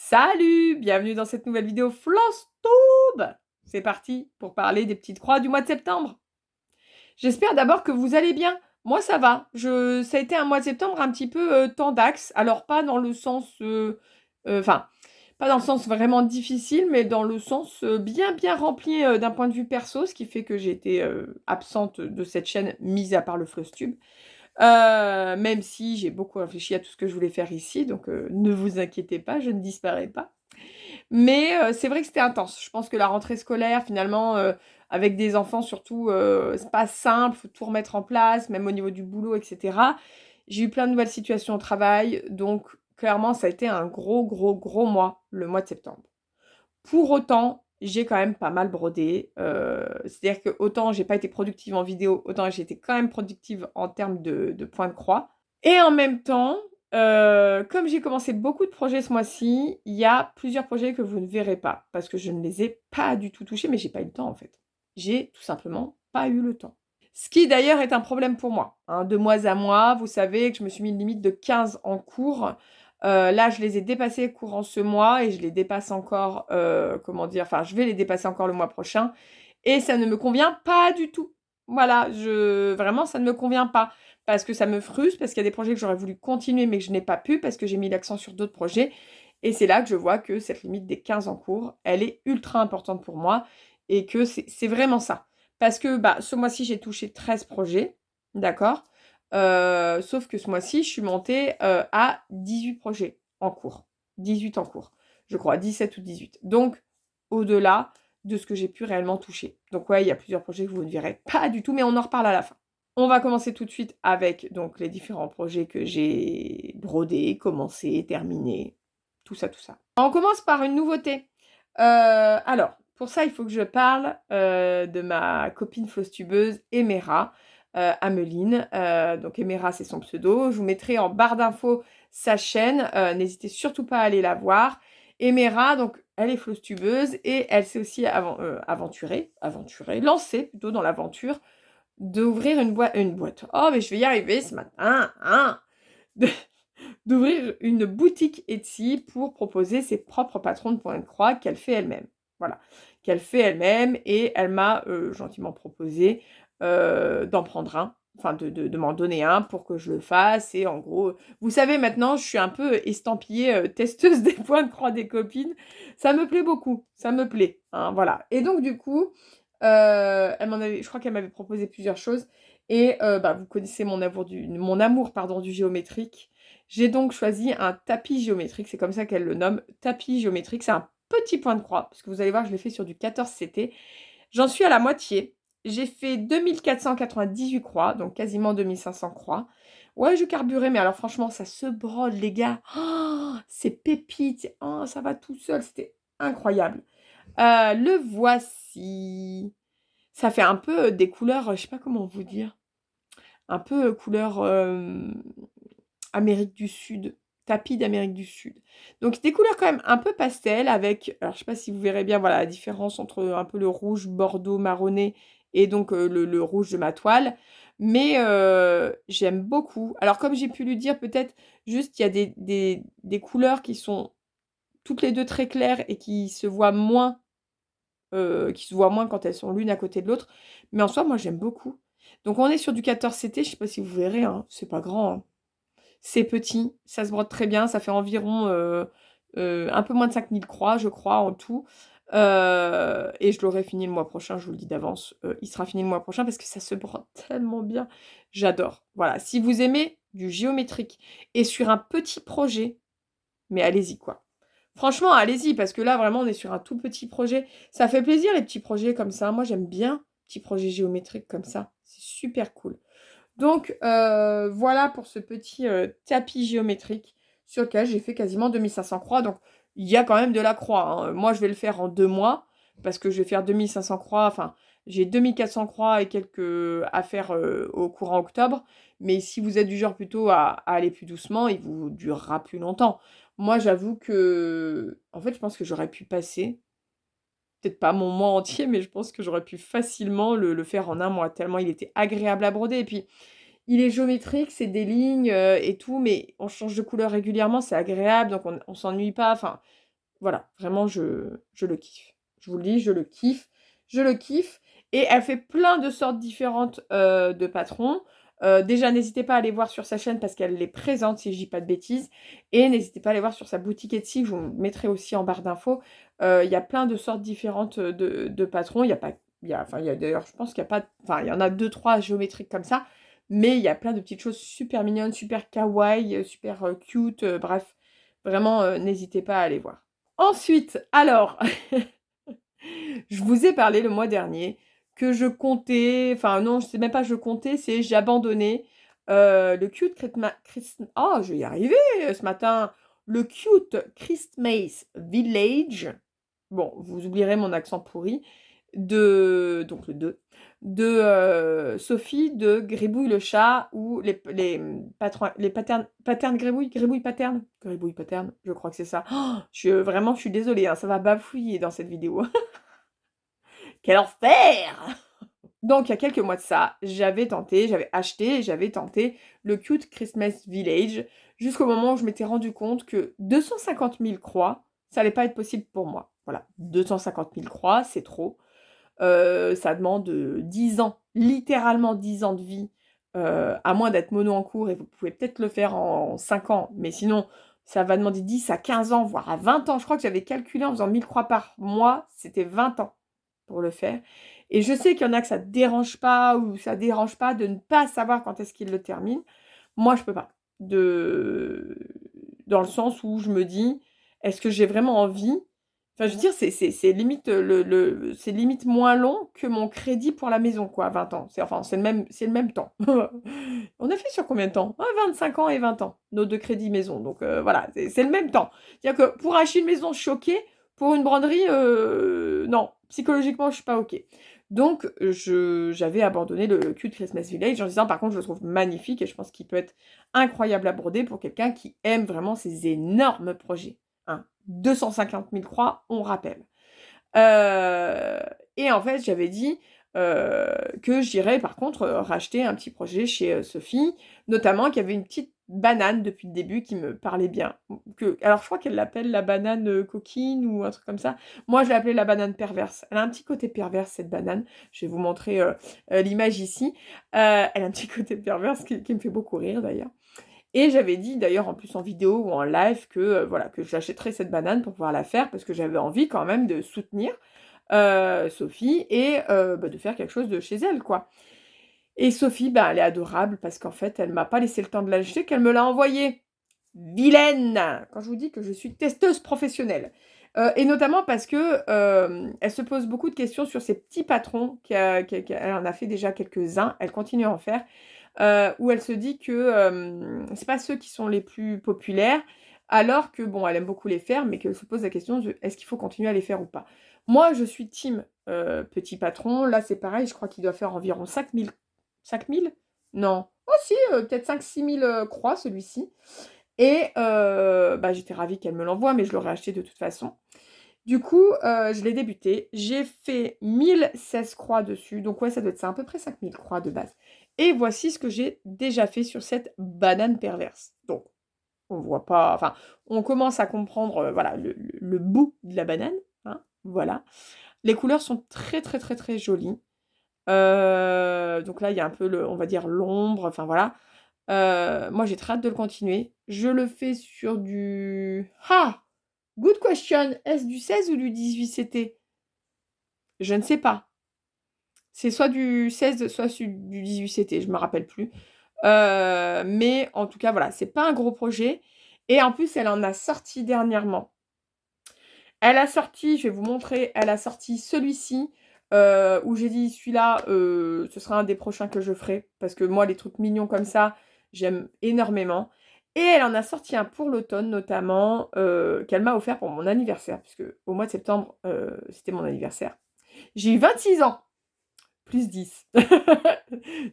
Salut! Bienvenue dans cette nouvelle vidéo Flostube! C'est parti pour parler des petites croix du mois de septembre. J'espère d'abord que vous allez bien. Moi, ça va. Ça a été un mois de septembre un petit peu tendax. Alors, pas dans le sens... Enfin, pas dans le sens vraiment difficile, mais dans le sens bien rempli d'un point de vue perso, ce qui fait que j'ai été absente de cette chaîne, mis à part le Flostube. Même si j'ai beaucoup réfléchi à tout ce que je voulais faire ici, donc ne vous inquiétez pas, je ne disparais pas. Mais c'est vrai que c'était intense. Je pense que la rentrée scolaire, finalement, avec des enfants surtout, c'est pas simple, faut tout remettre en place, même au niveau du boulot, et cetera. J'ai eu plein de nouvelles situations au travail, donc clairement, ça a été un gros mois, le mois de septembre. Pour autant, j'ai quand même pas mal brodé. C'est-à-dire que autant j'ai pas été productive en vidéo, autant j'ai été quand même productive en termes de points de croix. Et en même temps, comme j'ai commencé beaucoup de projets ce mois-ci, il y a plusieurs projets que vous ne verrez pas, parce que je ne les ai pas du tout touchés, mais j'ai pas eu le temps en fait. J'ai tout simplement pas eu le temps. Ce qui d'ailleurs est un problème pour moi, hein. De mois à mois, vous savez que je me suis mis une limite de 15 en cours. Là, je les ai dépassés courant ce mois et je les dépasse encore, comment dire, enfin, je vais les dépasser encore le mois prochain. Et ça ne me convient pas du tout. Voilà, vraiment, ça ne me convient pas. Parce que ça me frustre, parce qu'il y a des projets que j'aurais voulu continuer, mais que je n'ai pas pu, parce que j'ai mis l'accent sur d'autres projets. Et c'est là que je vois que cette limite des 15 en cours, elle est ultra importante pour moi. Et que c'est vraiment ça. Parce que bah, ce mois-ci, j'ai touché 13 projets. D'accord? Sauf que ce mois-ci, je suis montée à 18 projets en cours. 18 en cours. Je crois, 17 ou 18. Donc, au-delà de ce que j'ai pu réellement toucher. Donc ouais, il y a plusieurs projets que vous ne verrez pas du tout, mais on en reparle à la fin. On va commencer tout de suite avec donc les différents projets que j'ai brodés, commencés, terminés, tout ça, tout ça. On commence par une nouveauté. Alors, pour ça, il faut que je parle de ma copine flostubeuse Emera, Ameline. Donc Emera, c'est son pseudo. Je vous mettrai en barre d'infos sa chaîne. N'hésitez surtout pas à aller la voir. Emera, donc elle est flostubeuse et elle s'est aussi aventurée, lancée plutôt dans l'aventure d'ouvrir une boîte. Oh, mais je vais y arriver ce matin, hein, de- d'ouvrir une boutique Etsy pour proposer ses propres patrons de points de croix qu'elle fait elle-même. Voilà, qu'elle fait elle-même et elle m'a gentiment proposé d'en prendre un, enfin de m'en donner un pour que je le fasse. Et en gros, vous savez maintenant, je suis un peu estampillée testeuse des points de croix des copines. Ça me plaît beaucoup, ça me plaît, hein, voilà. Et donc du coup, je crois qu'elle m'avait proposé plusieurs choses. Et bah, vous connaissez mon amour pardon, du géométrique. J'ai donc choisi un tapis géométrique, c'est comme ça qu'elle le nomme, tapis géométrique. C'est un petit point de croix, parce que vous allez voir, je l'ai fait sur du 14 CT. J'en suis à la moitié. J'ai fait 2498 croix, donc quasiment 2500 croix. Ouais, je carburais, mais alors franchement, ça se brode, les gars. Oh, c'est pépite. Oh, ça va tout seul, c'était incroyable. Le voici. Ça fait un peu des couleurs, je sais pas comment vous dire, un peu couleur Amérique du Sud, tapis d'Amérique du Sud. Donc des couleurs quand même un peu pastel avec, alors je sais pas si vous verrez bien, voilà la différence entre un peu le rouge bordeaux marronné et donc le rouge de ma toile. Mais j'aime beaucoup. Alors comme j'ai pu lui dire, peut-être juste il y a des couleurs qui sont toutes les deux très claires et qui se voient moins quand elles sont l'une à côté de l'autre. Mais en soi, moi, j'aime beaucoup. Donc, on est sur du 14 CT. Je sais pas si vous verrez, hein, c'est pas grand, hein. C'est petit, ça se brode très bien. Ça fait environ un peu moins de 5000 croix, je crois, en tout. Et je l'aurai fini le mois prochain, je vous le dis d'avance. Il sera fini le mois prochain parce que ça se brode tellement bien. J'adore. Voilà, si vous aimez du géométrique et sur un petit projet, mais allez-y, quoi. Franchement, allez-y, parce que là, vraiment, on est sur un tout petit projet. Ça fait plaisir, les petits projets comme ça. Moi, j'aime bien petits projets géométriques comme ça. C'est super cool. Donc, voilà pour ce petit tapis géométrique sur lequel j'ai fait quasiment 2500 croix. Donc, il y a quand même de la croix, hein. Moi, je vais le faire en 2 mois, parce que je vais faire 2500 croix. Enfin, j'ai 2400 croix et quelques à faire au courant octobre. Mais si vous êtes du genre plutôt à aller plus doucement, il vous durera plus longtemps. Moi, j'avoue que... En fait, je pense que j'aurais pu passer peut-être pas mon mois entier, mais je pense que j'aurais pu facilement le faire en un mois, tellement il était agréable à broder. Et puis, il est géométrique, c'est des lignes et tout, mais on change de couleur régulièrement, c'est agréable, donc on s'ennuie pas. Enfin, Voilà, vraiment, je le kiffe. Je vous le dis, je le kiffe. Je le kiffe. Et elle fait plein de sortes différentes de patrons. Déjà, n'hésitez pas à aller voir sur sa chaîne parce qu'elle les présente, si je dis pas de bêtises. Et n'hésitez pas à aller voir sur sa boutique Etsy, je vous mettrai aussi en barre d'infos. Il y a plein de sortes différentes de patrons. Il y a pas, enfin, il y a d'ailleurs, je pense qu'il y a pas, enfin, il y en a 2, 3 géométriques comme ça. Mais il y a plein de petites choses super mignonnes, super kawaii, super cute. Bref, vraiment, n'hésitez pas à aller voir. Ensuite, alors, je vous ai parlé le mois dernier que je comptais, enfin non, je sais même pas je comptais, c'est j'ai abandonné le cute oh, je vais y arriver ce matin. Le cute Christmas Village. Bon, vous oublierez mon accent pourri. Donc le 2. Sophie de Gribouille le chat ou les paternes Gribouille paterne. Gribouille paterne, je crois que c'est ça. Oh, vraiment, je suis désolée, hein, ça va bafouiller dans cette vidéo. Quel enfer! Donc, il y a quelques mois de ça, j'avais acheté et j'avais tenté le Cute Christmas Village jusqu'au moment où je m'étais rendu compte que 250 000 croix, ça allait pas être possible pour moi. Voilà, 250 000 croix, c'est trop. Ça demande 10 ans, littéralement 10 ans de vie, à moins d'être mono en cours, et vous pouvez peut-être le faire en 5 ans, mais sinon, ça va demander 10 à 15 ans, voire à 20 ans. Je crois que j'avais calculé en faisant 1000 croix par mois, c'était 20 ans pour le faire. Et je sais qu'il y en a que ça dérange pas ou ça dérange pas de ne pas savoir quand est-ce qu'ils le terminent. Moi, je peux pas. Dans le sens où je me dis, est-ce que j'ai vraiment envie? Enfin, je veux dire, c'est limite, c'est limite moins long que mon crédit pour la maison, quoi, 20 ans. Enfin, c'est le même temps. On a fait sur combien de temps? 25 ans et 20 ans, nos deux crédits maison. Donc voilà, c'est le même temps. C'est-à-dire que pour acheter une maison choquée, pour une braderie, non, psychologiquement, je suis pas OK. Donc, j'avais abandonné le cul de Christmas Village en disant, par contre, je le trouve magnifique et je pense qu'il peut être incroyable à broder pour quelqu'un qui aime vraiment ces énormes projets. Hein. 250 000 croix, on rappelle. Et en fait, j'avais dit que j'irais par contre racheter un petit projet chez Sophie, notamment qu'il y avait une petite banane depuis le début qui me parlait bien. Alors, je crois qu'elle l'appelle la banane coquine ou un truc comme ça. Moi, je l'ai appelée la banane perverse. Elle a un petit côté perverse, cette banane. Je vais vous montrer l'image ici. Elle a un petit côté perverse qui me fait beaucoup rire d'ailleurs. Et j'avais dit d'ailleurs en plus en vidéo ou en live que voilà, que j'achèterais cette banane pour pouvoir la faire parce que j'avais envie quand même de soutenir Sophie et de faire quelque chose de chez elle, quoi. Et Sophie, elle est adorable parce qu'en fait, elle m'a pas laissé le temps de l'acheter, qu'elle me l'a envoyé. Vilaine! Quand je vous dis que je suis testeuse professionnelle. Et notamment parce que elle se pose beaucoup de questions sur ses petits patrons, elle en a fait déjà quelques-uns, elle continue à en faire, où elle se dit que c'est pas ceux qui sont les plus populaires, alors que bon, elle aime beaucoup les faire, mais qu'elle se pose la question de est-ce qu'il faut continuer à les faire ou pas. Moi, je suis team petit patron. Là, c'est pareil, je crois qu'il doit faire environ 5000. 5000? Non. Oh si, peut-être 5-6 000 croix, celui-ci. Et j'étais ravie qu'elle me l'envoie, mais je l'aurais acheté de toute façon. Du coup, je l'ai débuté. J'ai fait 1016 croix dessus. Donc ouais, ça doit être ça, à peu près 5000 croix de base. Et voici ce que j'ai déjà fait sur cette banane perverse. Donc, on voit pas... Enfin, on commence à comprendre voilà, le bout de la banane. Hein, voilà. Les couleurs sont très, très, très, très jolies. Donc là, il y a un peu, on va dire, l'ombre. Enfin, voilà. Moi, j'ai très hâte de le continuer. Je le fais sur du... Ah! Good question. Est-ce du 16 ou du 18 CT? Je ne sais pas. C'est soit du 16, soit du 18 CT, je me rappelle plus. Mais en tout cas, voilà, c'est pas un gros projet. Et en plus, elle en a sorti dernièrement. Elle a sorti, je vais vous montrer, elle a sorti celui-ci, où j'ai dit celui-là, ce sera un des prochains que je ferai. Parce que moi, les trucs mignons comme ça, j'aime énormément. Et elle en a sorti un pour l'automne, notamment, qu'elle m'a offert pour mon anniversaire. Puisque au mois de septembre, c'était mon anniversaire. J'ai eu 26 ans. Plus 10.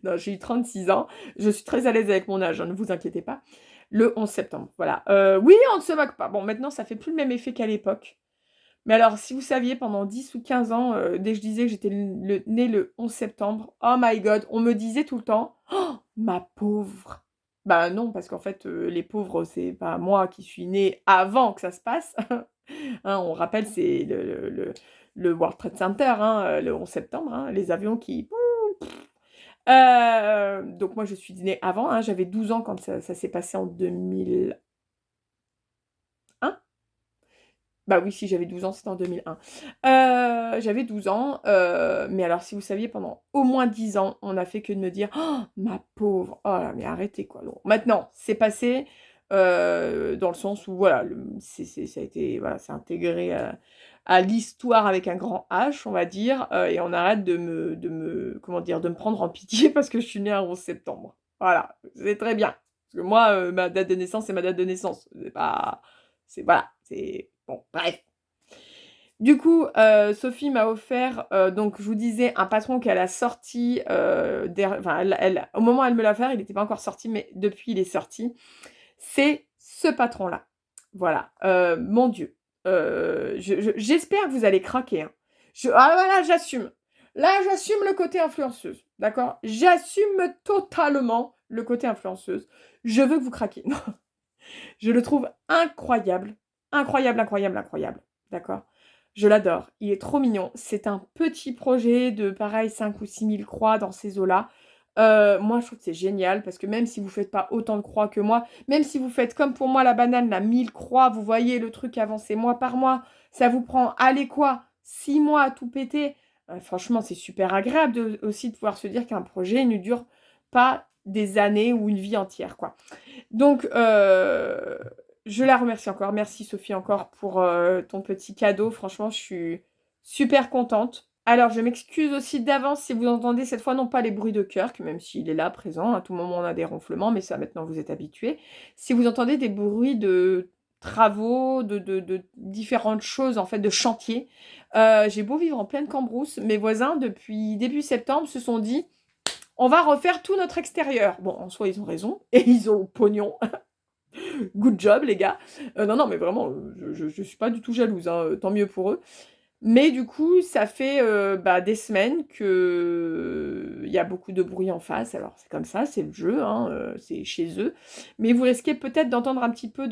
Non, j'ai eu 36 ans. Je suis très à l'aise avec mon âge, hein, ne vous inquiétez pas. Le 11 septembre, voilà. Oui, on ne se moque pas. Bon, maintenant, ça fait plus le même effet qu'à l'époque. Mais alors, si vous saviez, pendant 10 ou 15 ans, dès que je disais que j'étais née le 11 septembre, oh my god, on me disait tout le temps, oh, ma pauvre. Bah non, parce qu'en fait, les pauvres, c'est pas moi qui suis née avant que ça se passe. Hein, on rappelle, c'est le World Trade Center, hein, le 11 septembre, hein, les avions qui... donc moi, je suis née avant, hein, j'avais 12 ans quand ça s'est passé en 2001. Bah oui, si j'avais 12 ans, c'était en 2001. J'avais 12 ans, mais alors si vous saviez, pendant au moins 10 ans, on n'a fait que de me dire: «Oh, ma pauvre, oh là, mais arrêtez quoi». Donc maintenant, c'est passé, dans le sens où voilà, ça a été voilà, c'est intégré à l'histoire avec un grand H, on va dire, et on arrête comment dire? De me prendre en pitié parce que je suis née un 11 septembre. Voilà, c'est très bien. Parce que moi, ma date de naissance, c'est ma date de naissance. C'est pas c'est voilà, c'est bon, bref. Du coup, Sophie m'a offert, donc je vous disais, un patron qu'elle a sorti, enfin au moment où elle me l'a offert, il n'était pas encore sorti, mais depuis il est sorti. C'est ce patron-là. Voilà, mon Dieu. J'espère que vous allez craquer, hein. Ah voilà, j'assume. Là, j'assume le côté influenceuse, d'accord? J'assume totalement le côté influenceuse. Je veux que vous craquiez. Non, je le trouve incroyable. Incroyable, incroyable, incroyable. D'accord? Je l'adore. Il est trop mignon. C'est un petit projet de pareil 5 ou 6 000 croix dans ces eaux-là. Moi, je trouve que c'est génial parce que même si vous faites pas autant de croix que moi, même si vous faites comme pour moi la banane, la 1000 croix, vous voyez le truc avancer mois par mois, ça vous prend, allez quoi, 6 mois à tout péter. Franchement, c'est super agréable aussi de pouvoir se dire qu'un projet ne dure pas des années ou une vie entière, quoi. Donc, je la remercie encore. Merci Sophie encore pour ton petit cadeau. Franchement, je suis super contente. Alors, je m'excuse aussi d'avance si vous entendez cette fois non pas les bruits de Kirk, même s'il est là, présent. À tout moment, on a des ronflements, mais ça, maintenant, vous êtes habitués. Si vous entendez des bruits de travaux, de différentes choses, en fait, de chantier. J'ai beau vivre en pleine Cambrousse, mes voisins, depuis début septembre, se sont dit on va refaire tout notre extérieur. Bon, en soi, ils ont raison, et ils ont pognon. Good job, les gars. Non, non, mais vraiment, je suis pas du tout jalouse, hein, tant mieux pour eux. Mais du coup, ça fait des semaines que il y a beaucoup de bruit en face. Alors, c'est comme ça, c'est le jeu, hein, c'est chez eux. Mais vous risquez peut-être d'entendre un petit peu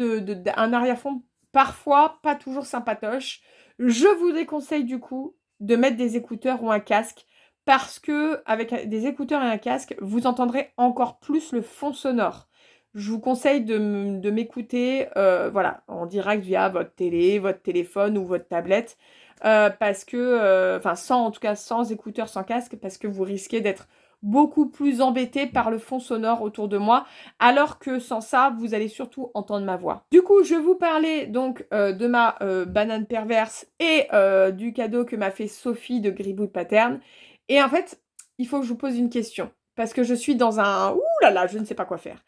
un arrière-fond, parfois pas toujours sympatoche. Je vous déconseille du coup de mettre des écouteurs ou un casque, parce que avec des écouteurs et un casque, vous entendrez encore plus le fond sonore. Je vous conseille de m'écouter voilà, en direct via votre télé, votre téléphone ou votre tablette. Parce que, enfin en tout cas sans écouteurs, sans casque, parce que vous risquez d'être beaucoup plus embêté par le fond sonore autour de moi, alors que sans ça, vous allez surtout entendre ma voix. Du coup, je vous parlais donc de ma banane perverse et du cadeau que m'a fait Sophie de Gribouille Pattern. Et en fait, il faut que je vous pose une question, parce que je suis dans un... Ouh là là, je ne sais pas quoi faire.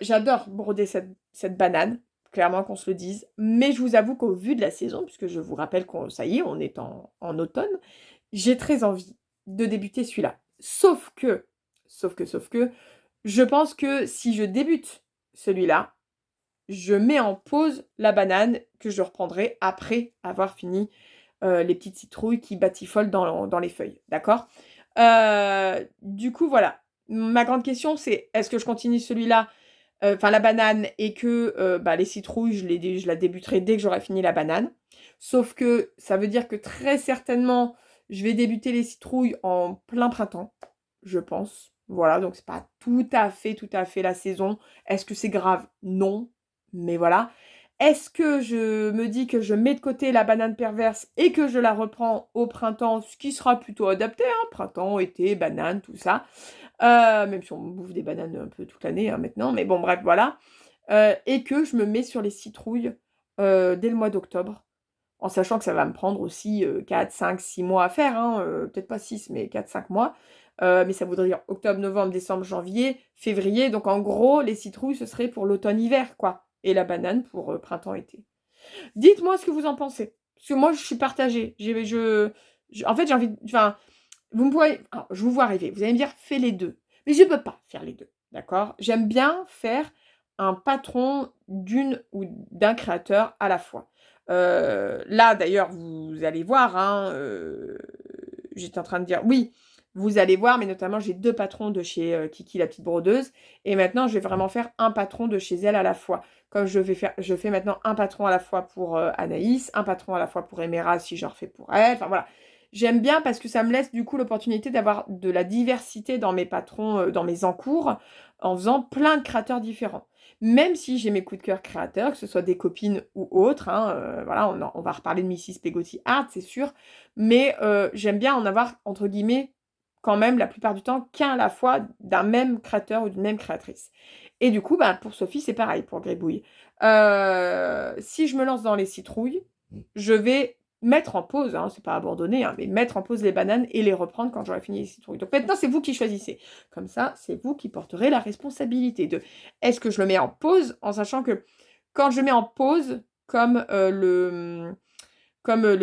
J'adore broder cette banane, clairement qu'on se le dise, mais je vous avoue qu'au vu de la saison, puisque je vous rappelle qu'on ça y est, on est en automne, j'ai très envie de débuter celui-là. Sauf que, je pense que si je débute celui-là, je mets en pause la banane que je reprendrai après avoir fini les petites citrouilles qui batifolent dans les feuilles, d'accord? Du coup, voilà. Ma grande question, c'est est-ce que je continue celui-là, enfin la banane, et que les citrouilles, je la débuterai dès que j'aurai fini la banane. Sauf que ça veut dire que très certainement, je vais débuter les citrouilles en plein printemps, je pense. Voilà, donc c'est pas tout à fait la saison. Est-ce que c'est grave? Non, mais voilà. Est-ce que je me dis que je mets de côté la banane perverse et que je la reprends au printemps, ce qui sera plutôt adapté, hein, printemps, été, banane, tout ça. Même si on bouffe des bananes un peu toute l'année, hein, maintenant, mais bon, bref, voilà. Et que je me mets sur les citrouilles dès le mois d'octobre, en sachant que ça va me prendre aussi 4, 5, 6 mois à faire, hein, peut-être pas 6, mais 4, 5 mois. Mais ça voudrait dire octobre, novembre, décembre, janvier, février. Donc en gros, les citrouilles, ce serait pour l'automne-hiver, quoi. Et la banane pour printemps-été. Dites-moi ce que vous en pensez. Parce que moi, je suis partagée. En fait, j'ai envie... Enfin, vous me voyez... Alors, je vous vois arriver. Vous allez me dire, fais les deux. Mais je ne peux pas faire les deux. D'accord? J'aime bien faire un patron d'une ou d'un créateur à la fois. Là, d'ailleurs, vous allez voir, hein, j'étais en train de dire, oui, Vous allez voir, mais notamment, j'ai 2 patrons de chez Kiki, la petite brodeuse. Et maintenant, je vais vraiment faire un patron de chez elle à la fois. Comme je fais maintenant un patron à la fois pour Anaïs, un patron à la fois pour Emerald si j'en refais pour elle. Enfin voilà. J'aime bien parce que ça me laisse du coup l'opportunité d'avoir de la diversité dans mes patrons, dans mes encours, en faisant plein de créateurs différents. Même si j'ai mes coups de cœur créateurs, que ce soit des copines ou autres, hein, voilà, on va reparler de Mrs. Pegoty Art, c'est sûr, mais j'aime bien en avoir, entre guillemets, quand même, la plupart du temps, qu'un à la fois d'un même créateur ou d'une même créatrice. Et du coup, bah, pour Sophie, c'est pareil, pour Gribouille. Si je me lance dans les citrouilles, je vais mettre en pause, hein, c'est pas abandonner, hein, mais mettre en pause les bananes et les reprendre quand j'aurai fini les citrouilles. Donc maintenant, c'est vous qui choisissez. Comme ça, c'est vous qui porterez la responsabilité de est-ce que je le mets en pause, en sachant que quand je mets en pause, comme le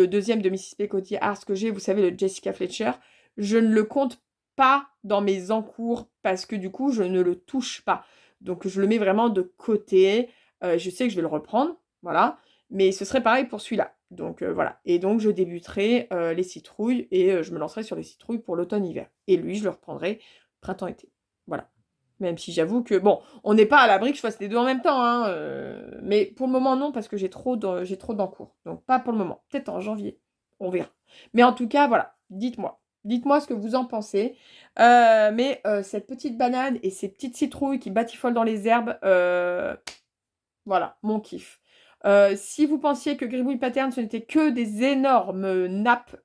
deuxième de Mrs. Peggotty Art que j'ai, vous savez, le Jessica Fletcher, je ne le compte pas dans mes encours parce que du coup, je ne le touche pas. Donc, je le mets vraiment de côté. Je sais que je vais le reprendre, voilà. Mais ce serait pareil pour celui-là. Donc, voilà. Et donc, je débuterai les citrouilles et je me lancerai sur les citrouilles pour l'automne-hiver. Et lui, je le reprendrai printemps-été. Voilà. Même si j'avoue que, bon, on n'est pas à l'abri que je fasse les deux en même temps, hein, mais pour le moment, non, parce que j'ai trop d'encours. Donc, pas pour le moment. Peut-être en janvier. On verra. Mais en tout cas, voilà. Dites-moi. Dites-moi ce que vous en pensez. Mais cette petite banane et ces petites citrouilles qui batifolent dans les herbes, voilà, mon kiff. Si vous pensiez que Gribouille Pattern, ce n'était que des énormes nappes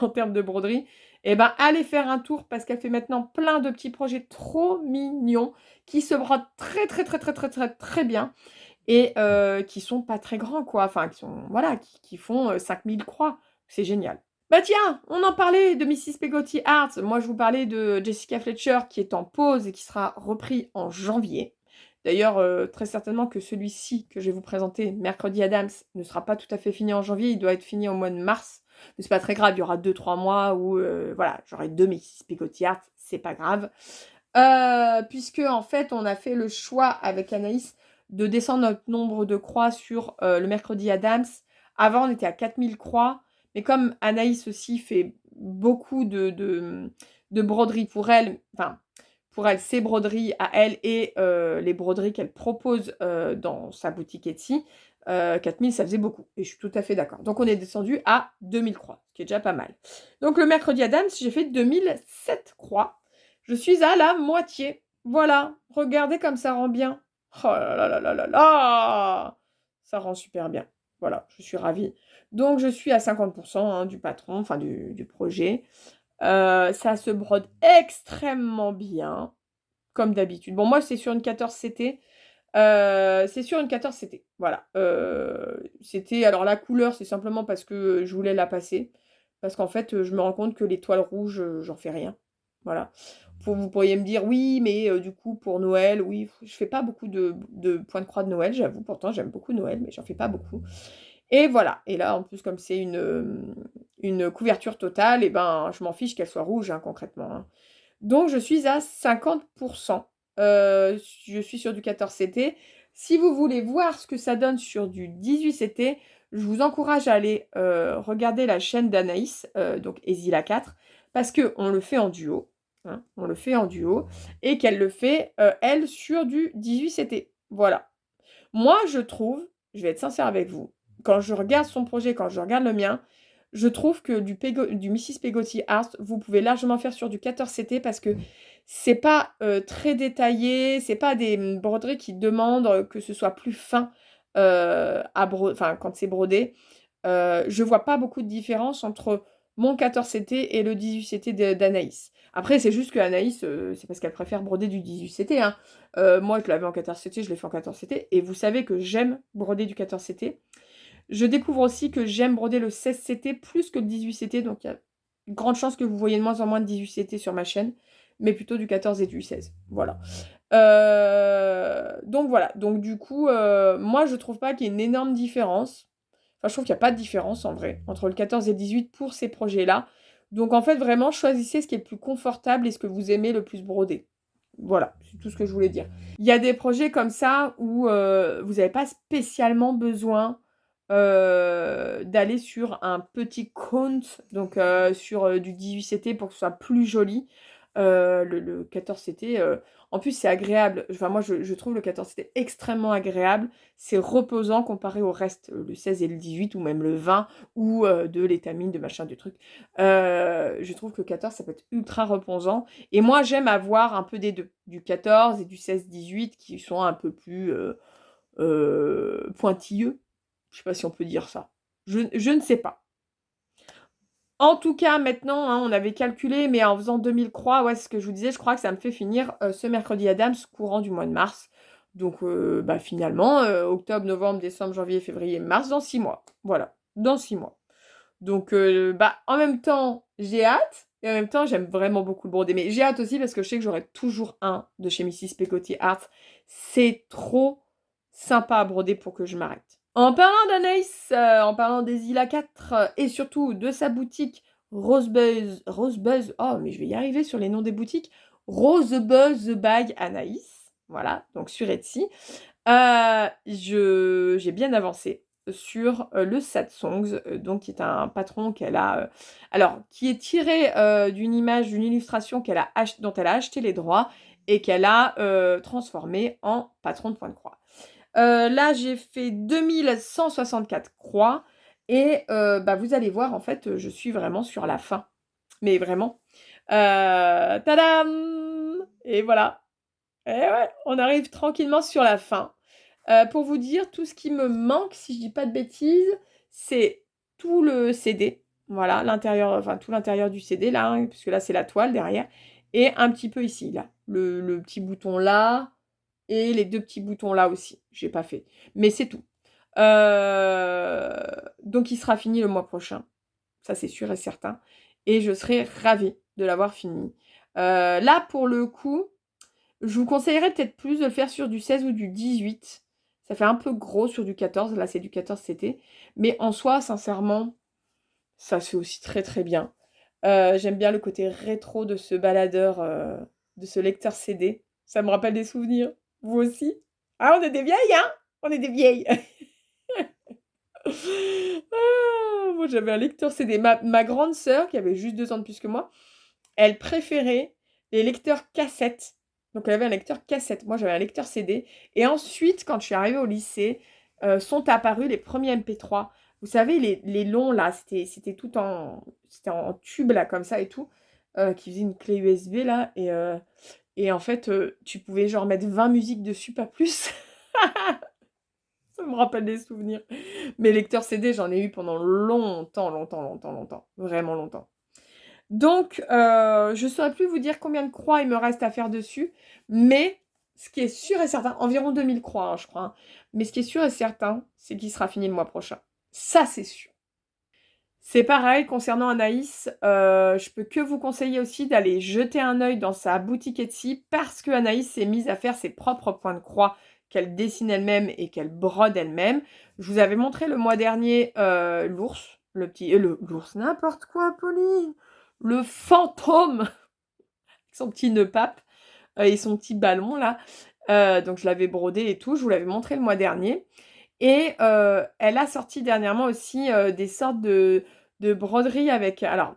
en termes de broderie, eh ben, allez faire un tour parce qu'elle fait maintenant plein de petits projets trop mignons qui se brodent très, très, très, très, très, très, très bien et qui sont pas très grands, quoi. Enfin, qui sont, voilà, qui font 5000 croix. C'est génial. Bah tiens, on en parlait de Mrs. Peggotty Art. Moi, je vous parlais de Jessica Fletcher qui est en pause et qui sera repris en janvier. D'ailleurs, très certainement que celui-ci que je vais vous présenter, Mercredi Adams, ne sera pas tout à fait fini en janvier. Il doit être fini au mois de mars. Mais c'est pas très grave, il y aura 2-3 mois où voilà, j'aurai 2 Mrs. Peggotty Art, c'est pas grave. Puisque en fait, on a fait le choix avec Anaïs de descendre notre nombre de croix sur le Mercredi Adams. Avant, on était à 4000 croix. Mais comme Anaïs aussi fait beaucoup de broderies pour elle, enfin, pour elle, ses broderies à elle et les broderies qu'elle propose dans sa boutique Etsy, 4000, ça faisait beaucoup. Et je suis tout à fait d'accord. Donc, on est descendu à 2000 croix, ce qui est déjà pas mal. Donc, le Mercredi Adams, j'ai fait 2007 croix. Je suis à la moitié. Voilà, regardez comme ça rend bien. Oh là là là là là là! Ça rend super bien. Voilà, je suis ravie. Donc, je suis à 50% hein, du patron, enfin du projet. Ça se brode extrêmement bien, comme d'habitude. Bon, moi, c'est sur une 14 CT. C'est sur une 14 CT. Voilà. C'était. Alors, la couleur, c'est simplement parce que je voulais la passer. Parce qu'en fait, je me rends compte que les toiles rouges, j'en fais rien. Voilà. Vous pourriez me dire, oui, mais du coup, pour Noël, oui, je fais pas beaucoup de points de croix de Noël, j'avoue. Pourtant, j'aime beaucoup Noël, mais j'en fais pas beaucoup. Et voilà. Et là, en plus, comme c'est une couverture totale, et ben, je m'en fiche qu'elle soit rouge, hein, concrètement. Hein. Donc, je suis à 50%. Je suis sur du 14 CT. Si vous voulez voir ce que ça donne sur du 18 CT, je vous encourage à aller regarder la chaîne d'Anaïs, donc Ezila 4, parce qu'on le fait en duo. Hein, on le fait en duo. Et qu'elle le fait, elle, sur du 18 CT. Voilà. Moi, je trouve, je vais être sincère avec vous, quand je regarde son projet, quand je regarde le mien, je trouve que du Mrs. Peggotty Art, vous pouvez largement faire sur du 14 CT parce que c'est pas très détaillé, c'est pas des broderies qui demandent que ce soit plus fin quand c'est brodé. Je vois pas beaucoup de différence entre mon 14 CT et le 18 CT d'Anaïs. Après, c'est juste que Anaïs, c'est parce qu'elle préfère broder du 18 CT. Hein. Moi, je l'avais en 14 CT, je l'ai fait en 14 CT. Et vous savez que j'aime broder du 14 CT. Je découvre aussi que j'aime broder le 16 CT plus que le 18 CT. Donc, il y a une grande chance que vous voyez de moins en moins de 18 CT sur ma chaîne. Mais plutôt du 14 et du 16. Voilà. Donc, voilà. Donc, du coup, moi, je trouve pas qu'il y ait une énorme différence. Enfin, je trouve qu'il n'y a pas de différence, en vrai, entre le 14 et le 18 pour ces projets-là. Donc, en fait, vraiment, choisissez ce qui est le plus confortable et ce que vous aimez le plus broder. Voilà, c'est tout ce que je voulais dire. Il y a des projets comme ça où vous n'avez pas spécialement besoin d'aller sur un petit compte, donc sur du 18CT pour que ce soit plus joli. Le 14CT, en plus c'est agréable. Enfin, moi je trouve le 14CT extrêmement agréable. C'est reposant comparé au reste, le 16 et le 18 ou même le 20 ou de l'étamine, de machin, du truc. Je trouve que le 14 ça peut être ultra reposant. Et moi j'aime avoir un peu des deux, du 14 et du 16-18 qui sont un peu plus pointilleux. Je sais pas si on peut dire ça. Je ne sais pas. En tout cas, maintenant, hein, on avait calculé, mais en faisant 2000 croix, ouais, c'est ce que je vous disais, je crois que ça me fait finir ce mercredi Adams courant du mois de mars. Donc, bah, finalement, octobre, novembre, décembre, janvier, février, mars, dans 6 mois. Voilà, dans 6 mois. Donc, bah, en même temps, j'ai hâte, et en même temps, j'aime vraiment beaucoup le broder. Mais j'ai hâte aussi parce que je sais que j'aurai toujours un de chez Mrs. Pecotti Art. C'est trop sympa à broder pour que je m'arrête. En parlant d'Anaïs, en parlant des îles A4 et surtout de sa boutique Rosebuzz, oh mais je vais y arriver sur les noms des boutiques, Rosebuzz by Anaïs, voilà, donc sur Etsy, j'ai bien avancé sur le Sad Songs, donc qui est un patron qu'elle a, alors qui est tiré d'une image, d'une illustration dont elle a acheté les droits et qu'elle a transformé en patron de point de croix. Là, j'ai fait 2164 croix et bah, vous allez voir, en fait, je suis vraiment sur la fin. Mais vraiment. Tadam! Et voilà. Et ouais, on arrive tranquillement sur la fin. Pour vous dire, tout ce qui me manque, si je dis pas de bêtises, c'est tout le CD. Voilà, l'intérieur, enfin tout l'intérieur du CD, là, hein, puisque là, c'est la toile derrière. Et un petit peu ici, là. Le petit bouton là. Et les deux petits boutons là aussi, j'ai pas fait. Mais c'est tout. Donc il sera fini le mois prochain. Ça c'est sûr et certain. Et je serai ravie de l'avoir fini. Là pour le coup, je vous conseillerais peut-être plus de le faire sur du 16 ou du 18. Ça fait un peu gros sur du 14. Là c'est du 14 CT. Mais en soi, sincèrement, ça se fait aussi très très bien. J'aime bien le côté rétro de ce baladeur, de ce lecteur CD. Ça me rappelle des souvenirs. Vous aussi? Ah, on est des vieilles, hein? On est des vieilles. Moi, j'avais un lecteur CD. Ma grande sœur, qui avait juste 2 ans de plus que moi, elle préférait les lecteurs cassettes. Donc, elle avait un lecteur cassette. Moi, j'avais un lecteur CD. Et ensuite, quand je suis arrivée au lycée, sont apparus les premiers MP3. Vous savez, les longs, là, c'était tout c'était en tube, là, comme ça et tout, qui faisait une clé USB, là. Et en fait, tu pouvais genre mettre 20 musiques dessus, pas plus. Ça me rappelle des souvenirs. Mes lecteurs CD, j'en ai eu pendant longtemps, longtemps, longtemps, longtemps. Vraiment longtemps. Donc, je ne saurais plus vous dire combien de croix il me reste à faire dessus. Mais ce qui est sûr et certain, environ 2000 croix, hein, je crois. Hein. Mais ce qui est sûr et certain, c'est qu'il sera fini le mois prochain. Ça, c'est sûr. C'est pareil concernant Anaïs, je peux que vous conseiller aussi d'aller jeter un œil dans sa boutique Etsy parce que Anaïs s'est mise à faire ses propres points de croix qu'elle dessine elle-même et qu'elle brode elle-même. Je vous avais montré le mois dernier l'ours, l'ours n'importe quoi, Pauline, le fantôme, avec son petit nœud pape et son petit ballon là. Donc je l'avais brodé et tout, je vous l'avais montré le mois dernier. Et elle a sorti dernièrement aussi des sortes de broderies avec, alors,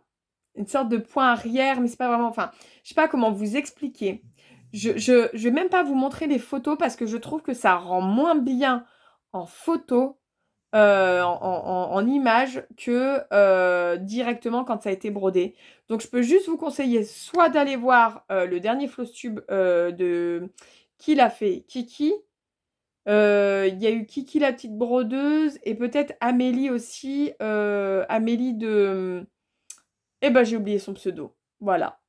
une sorte de point arrière, mais c'est pas vraiment, enfin, je sais pas comment vous expliquer. Je vais même pas vous montrer les photos parce que je trouve que ça rend moins bien en photo, en image que directement quand ça a été brodé. Donc je peux juste vous conseiller soit d'aller voir le dernier Flosstube de qui l'a fait, Kiki. Il y a eu Kiki la petite brodeuse et peut-être Amélie aussi. Amélie de... Eh ben j'ai oublié son pseudo. Voilà.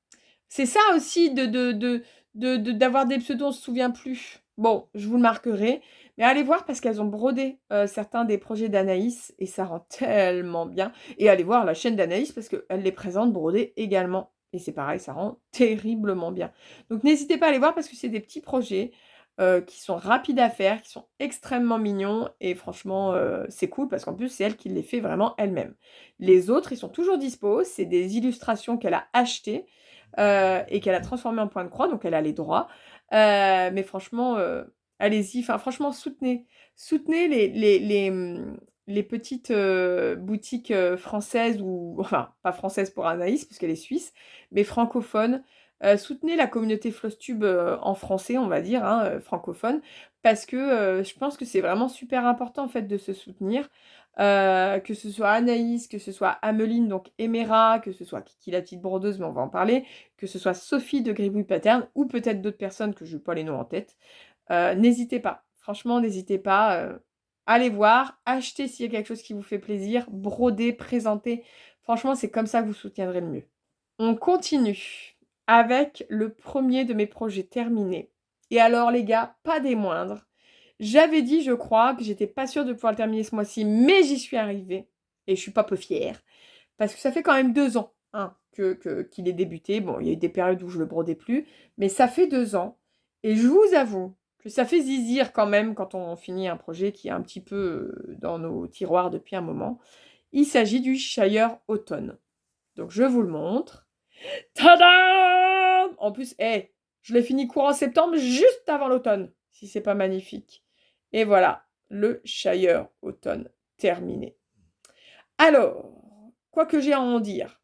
C'est ça aussi d'avoir des pseudos, on se souvient plus. Bon, je vous le marquerai. Mais allez voir parce qu'elles ont brodé certains des projets d'Anaïs et ça rend tellement bien. Et allez voir la chaîne d'Anaïs parce qu'elle les présente brodés également. Et c'est pareil, ça rend terriblement bien. Donc n'hésitez pas à aller voir parce que c'est des petits projets qui sont rapides à faire, qui sont extrêmement mignons. Et franchement, c'est cool parce qu'en plus, c'est elle qui les fait vraiment elle-même. Les autres, ils sont toujours dispo. C'est des illustrations qu'elle a achetées et qu'elle a transformées en point de croix. Donc, elle a les droits. Mais franchement, allez-y. Enfin, franchement, soutenez les petites boutiques françaises, ou enfin pas françaises pour Anaïs, parce qu'elle est suisse, mais francophones. Soutenez la communauté Flosstube en français, on va dire, hein, francophone, parce que je pense que c'est vraiment super important en fait de se soutenir. Que ce soit Anaïs, que ce soit Ameline, donc Emera, que ce soit Kiki la petite brodeuse, mais on va en parler, que ce soit Sophie de Gribouille Paterne, ou peut-être d'autres personnes que je n'ai pas les noms en tête. N'hésitez pas, franchement, n'hésitez pas. Allez voir, achetez s'il y a quelque chose qui vous fait plaisir, brodez, présentez. Franchement, c'est comme ça que vous soutiendrez le mieux. On continue avec le premier de mes projets terminés. Et alors, les gars, pas des moindres. J'avais dit, je crois, que j'étais pas sûre de pouvoir le terminer ce mois-ci, mais j'y suis arrivée. Et je suis pas peu fière. Parce que ça fait quand même 2 ans hein, qu'il est débuté. Bon, il y a eu des périodes où je le brodais plus, mais ça fait 2 ans. Et je vous avoue que ça fait zizir quand même quand on finit un projet qui est un petit peu dans nos tiroirs depuis un moment. Il s'agit du Shire Automne. Donc je vous le montre. Tadam! En plus, je l'ai fini courant septembre, juste avant l'automne, si c'est pas magnifique. Et voilà, le Shire Automne terminé. Alors, quoi que j'ai à en dire.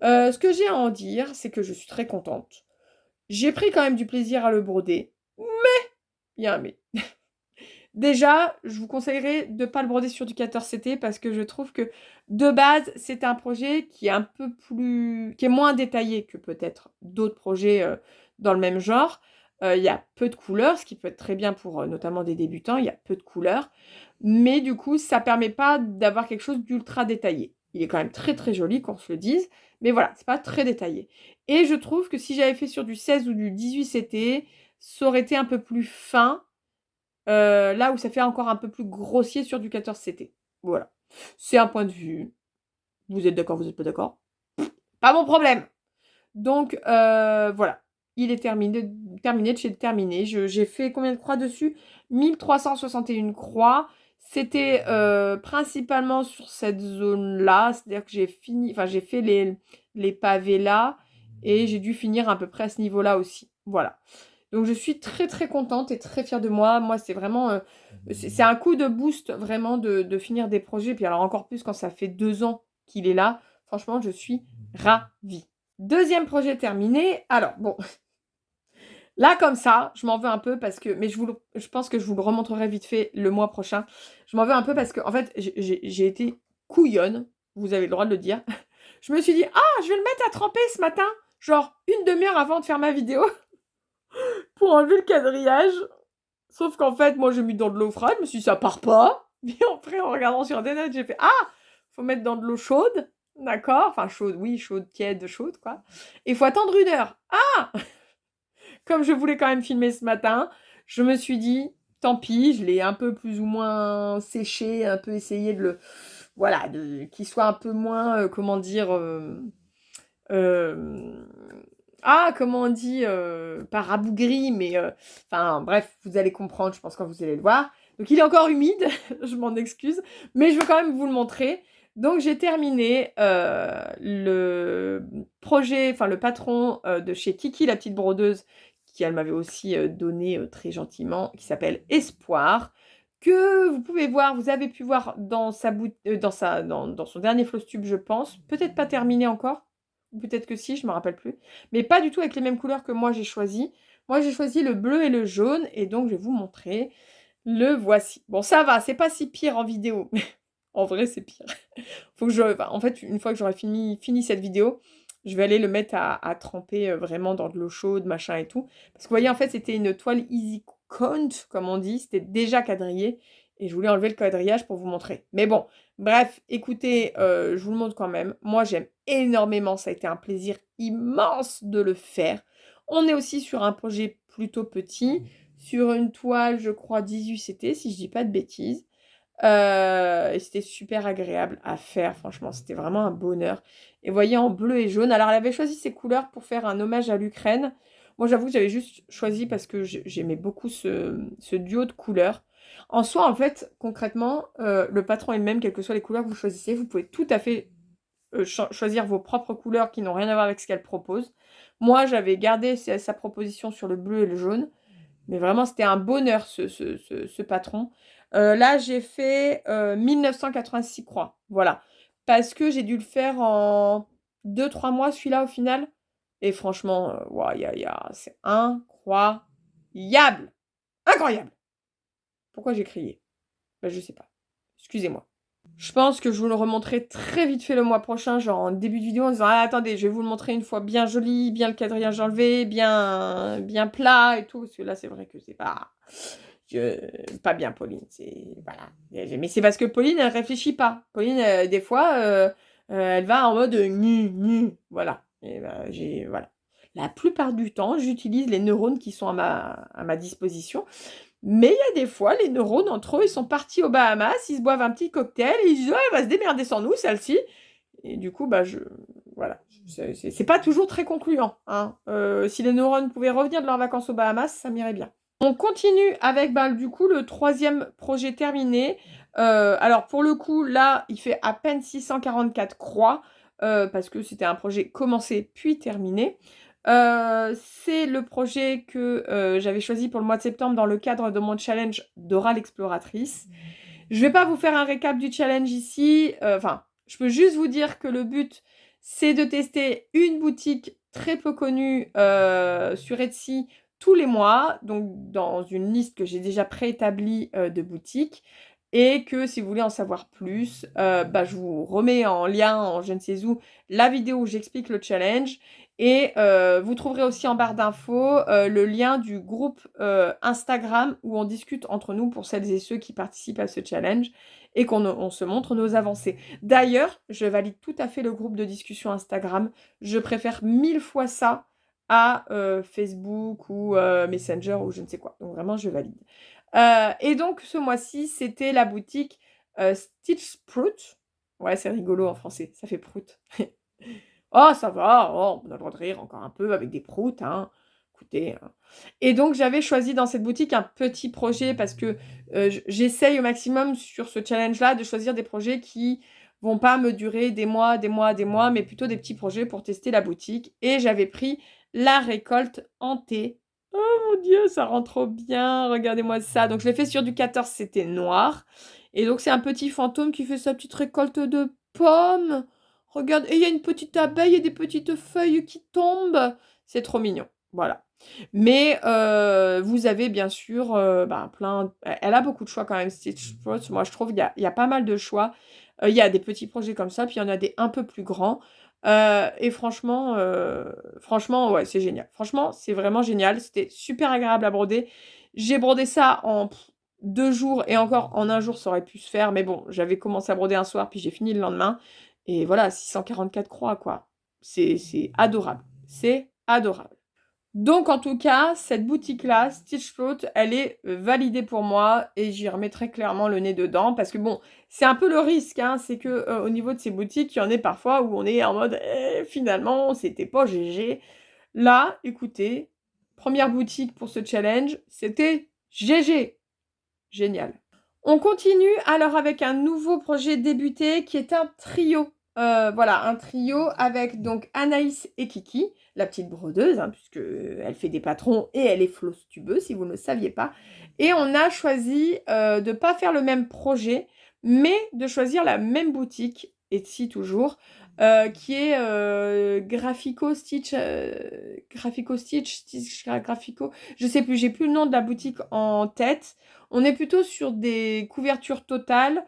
Ce que j'ai à en dire, c'est que je suis très contente. J'ai pris quand même du plaisir à le broder, mais il y a un mais. Déjà, je vous conseillerais de ne pas le broder sur du 14CT parce que je trouve que de base, c'est un projet qui est un peu plus, qui est moins détaillé que peut-être d'autres projets dans le même genre. Il y a peu de couleurs, ce qui peut être très bien pour notamment des débutants. Il y a peu de couleurs, mais du coup, ça permet pas d'avoir quelque chose d'ultra détaillé. Il est quand même très très joli, qu'on se le dise, mais voilà, c'est pas très détaillé. Et je trouve que si j'avais fait sur du 16 ou du 18CT, ça aurait été un peu plus fin. Là où ça fait encore un peu plus grossier sur du 14CT. Voilà. C'est un point de vue. Vous êtes d'accord, vous n'êtes pas d'accord? Pas mon problème. Donc, voilà. Il est terminé de chez terminé. J'ai fait combien de croix dessus? 1361 croix. C'était principalement sur cette zone-là. C'est-à-dire que j'ai fini, enfin j'ai fait les pavés là. Et j'ai dû finir à peu près à ce niveau-là aussi. Voilà. Donc je suis très très contente et très fière de moi. Moi, c'est vraiment... c'est un coup de boost vraiment de finir des projets. Puis alors encore plus quand ça fait 2 ans qu'il est là. Franchement, je suis ravie. Deuxième projet terminé. Alors, bon, là, comme ça, je m'en veux un peu parce que... Mais je pense que je vous le remontrerai vite fait le mois prochain. Je m'en veux un peu parce que, en fait, j'ai été couillonne. Vous avez le droit de le dire. Je me suis dit, ah, je vais le mettre à tremper ce matin. Genre, une demi-heure avant de faire ma vidéo. Pour enlever le quadrillage. Sauf qu'en fait, moi, j'ai mis dans de l'eau froide. Je me suis dit, ça part pas. Puis après, en regardant sur des notes, j'ai fait, ah, faut mettre dans de l'eau chaude. D'accord. Enfin, chaude, oui, chaude, tiède, chaude, quoi. Et il faut attendre 1 heure. Ah! Comme je voulais quand même filmer ce matin, je me suis dit, tant pis, je l'ai un peu plus ou moins séché, un peu essayé de le... Voilà, qu'il soit un peu moins, comment dire... comment on dit, pas rabougri, mais enfin bref, vous allez comprendre, je pense, quand vous allez le voir. Donc il est encore humide, je m'en excuse, mais je veux quand même vous le montrer. Donc j'ai terminé le projet, enfin le patron de chez Kiki, la petite brodeuse, qui elle m'avait aussi donné très gentiment, qui s'appelle Espoir, que vous pouvez voir, vous avez pu voir dans dans son dernier Flosstube, je pense. Peut-être pas terminé encore. Ou peut-être que si, je ne me rappelle plus. Mais pas du tout avec les mêmes couleurs que moi j'ai choisi. Moi j'ai choisi le bleu et le jaune. Et donc je vais vous montrer. Le voici. Bon ça va, c'est pas si pire en vidéo. En vrai c'est pire. Faut que en fait, une fois que j'aurai fini cette vidéo, je vais aller le mettre à tremper vraiment dans de l'eau chaude, machin et tout. Parce que vous voyez, en fait, c'était une toile easy count, comme on dit. C'était déjà quadrillé. Et je voulais enlever le quadrillage pour vous montrer. Mais bon, bref, écoutez, je vous le montre quand même. Moi, j'aime énormément. Ça a été un plaisir immense de le faire. On est aussi sur un projet plutôt petit. Sur une toile, je crois, 18CT, si je dis pas de bêtises. Et c'était super agréable à faire, franchement, c'était vraiment un bonheur. Et vous voyez, en bleu et jaune. Alors, elle avait choisi ces couleurs pour faire un hommage à l'Ukraine. Moi, j'avoue que j'avais juste choisi parce que j'aimais beaucoup ce duo de couleurs. En soi, en fait, concrètement, le patron est le même, quelles que soient les couleurs que vous choisissez. Vous pouvez tout à fait choisir vos propres couleurs qui n'ont rien à voir avec ce qu'elle propose. Moi, j'avais gardé sa proposition sur le bleu et le jaune. Mais vraiment, c'était un bonheur, ce patron. Là, j'ai fait 1986 croix. Voilà. Parce que j'ai dû le faire en 2-3 mois, celui-là, au final. Et franchement, ouah, c'est incroyable. Incroyable. Pourquoi j'ai crié? Ben, je sais pas. Excusez-moi. Je pense que je vous le remontrerai très vite fait le mois prochain, genre en début de vidéo, en disant ah, attendez, je vais vous le montrer une fois bien joli, bien le quadrillage enlevé, bien plat et tout. Parce que là, c'est vrai que c'est pas bien, Pauline. Voilà. Mais c'est parce que Pauline, elle réfléchit pas. Pauline, des fois, elle va en mode nu. Voilà. Et ben, voilà. La plupart du temps, j'utilise les neurones qui sont à ma disposition. Mais il y a des fois, les neurones, entre eux, ils sont partis aux Bahamas, ils se boivent un petit cocktail, ils disent, ouais, elle va se démerder sans nous, celle-ci. Et du coup, voilà. C'est pas toujours très concluant, hein. Si les neurones pouvaient revenir de leurs vacances aux Bahamas, ça m'irait bien. On continue avec, du coup, le 3e projet terminé. Alors, pour le coup, là, il fait à peine 644 croix, parce que c'était un projet commencé puis terminé. C'est le projet que j'avais choisi pour le mois de septembre dans le cadre de mon challenge Dora l'exploratrice. Je ne vais pas vous faire un récap du challenge ici. Enfin, je peux juste vous dire que le but, c'est de tester une boutique très peu connue sur Etsy tous les mois, donc dans une liste que j'ai déjà préétablie de boutiques. Et que si vous voulez en savoir plus, je vous remets en lien, en je ne sais où, la vidéo où j'explique le challenge. Et vous trouverez aussi en barre d'infos le lien du groupe Instagram où on discute entre nous pour celles et ceux qui participent à ce challenge et on se montre nos avancées. D'ailleurs, je valide tout à fait le groupe de discussion Instagram. Je préfère 1000 fois ça à Facebook ou Messenger ou je ne sais quoi. Donc vraiment, je valide. Et donc, ce mois-ci, c'était la boutique Stitch Sprout. Ouais, c'est rigolo en français, ça fait prout. Oh, ça va, oh, on a le droit de rire encore un peu avec des proutes, hein. Écoutez, hein. Et donc, j'avais choisi dans cette boutique un petit projet parce que j'essaye au maximum sur ce challenge-là de choisir des projets qui vont pas me durer des mois, mais plutôt des petits projets pour tester la boutique. Et j'avais pris la récolte en thé. Oh mon Dieu, ça rend trop bien, regardez-moi ça. Donc, je l'ai fait sur du 14, c'était noir. Et donc, c'est un petit fantôme qui fait sa petite récolte de pommes. Regarde, et il y a une petite abeille et des petites feuilles qui tombent. C'est trop mignon. Voilà. Mais vous avez bien sûr plein. Elle a beaucoup de choix quand même, Stitch Sprout. Moi, je trouve qu'il y a pas mal de choix. Il y a des petits projets comme ça, puis il y en a des un peu plus grands. Et franchement, ouais, c'est génial. Franchement, c'est vraiment génial. C'était super agréable à broder. J'ai brodé ça en 2 jours et encore en 1 jour, ça aurait pu se faire. Mais bon, j'avais commencé à broder un soir, puis j'ai fini le lendemain. Et voilà, 644 croix, quoi. C'est adorable. C'est adorable. Donc, en tout cas, cette boutique-là, Stitch Float, elle est validée pour moi et j'y remettrai clairement le nez dedans parce que bon, c'est un peu le risque, hein, c'est que au niveau de ces boutiques, il y en a parfois où on est en mode finalement, c'était pas GG. Là, écoutez, première boutique pour ce challenge, c'était GG. Génial. On continue alors avec un nouveau projet débuté qui est un trio. Voilà, un trio avec donc Anaïs et Kiki, la petite brodeuse, hein, puisque elle fait des patrons et elle est flosse-tubeuse, si vous ne le saviez pas. Et on a choisi de ne pas faire le même projet, mais de choisir la même boutique, Etsy toujours, qui est Graphico Stitch, je sais plus, j'ai plus le nom de la boutique en tête. On est plutôt sur des couvertures totales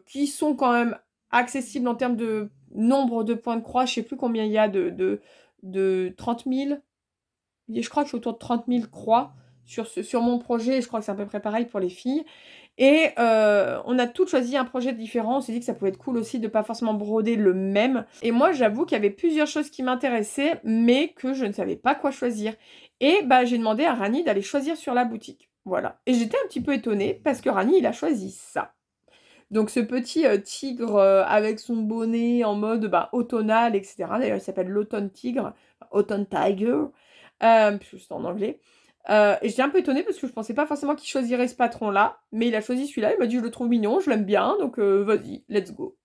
qui sont quand même accessibles en termes de nombre de points de croix. Je ne sais plus combien il y a de 30 000. Je crois que je suis autour de 30 000 croix sur mon projet. Je crois que c'est à peu près pareil pour les filles. Et on a toutes choisi un projet différent. On s'est dit que ça pouvait être cool aussi de ne pas forcément broder le même. Et moi, j'avoue qu'il y avait plusieurs choses qui m'intéressaient, mais que je ne savais pas quoi choisir. Et j'ai demandé à Rani d'aller choisir sur la boutique. Voilà. Et j'étais un petit peu étonnée parce que Rani, il a choisi ça. Donc ce petit tigre avec son bonnet en mode automnal, etc. D'ailleurs, il s'appelle l'automne tigre, autumn tiger, puisque c'est en anglais. Et j'étais un peu étonnée parce que je pensais pas forcément qu'il choisirait ce patron-là, mais il a choisi celui-là. Il m'a dit je le trouve mignon, je l'aime bien, donc vas-y, let's go.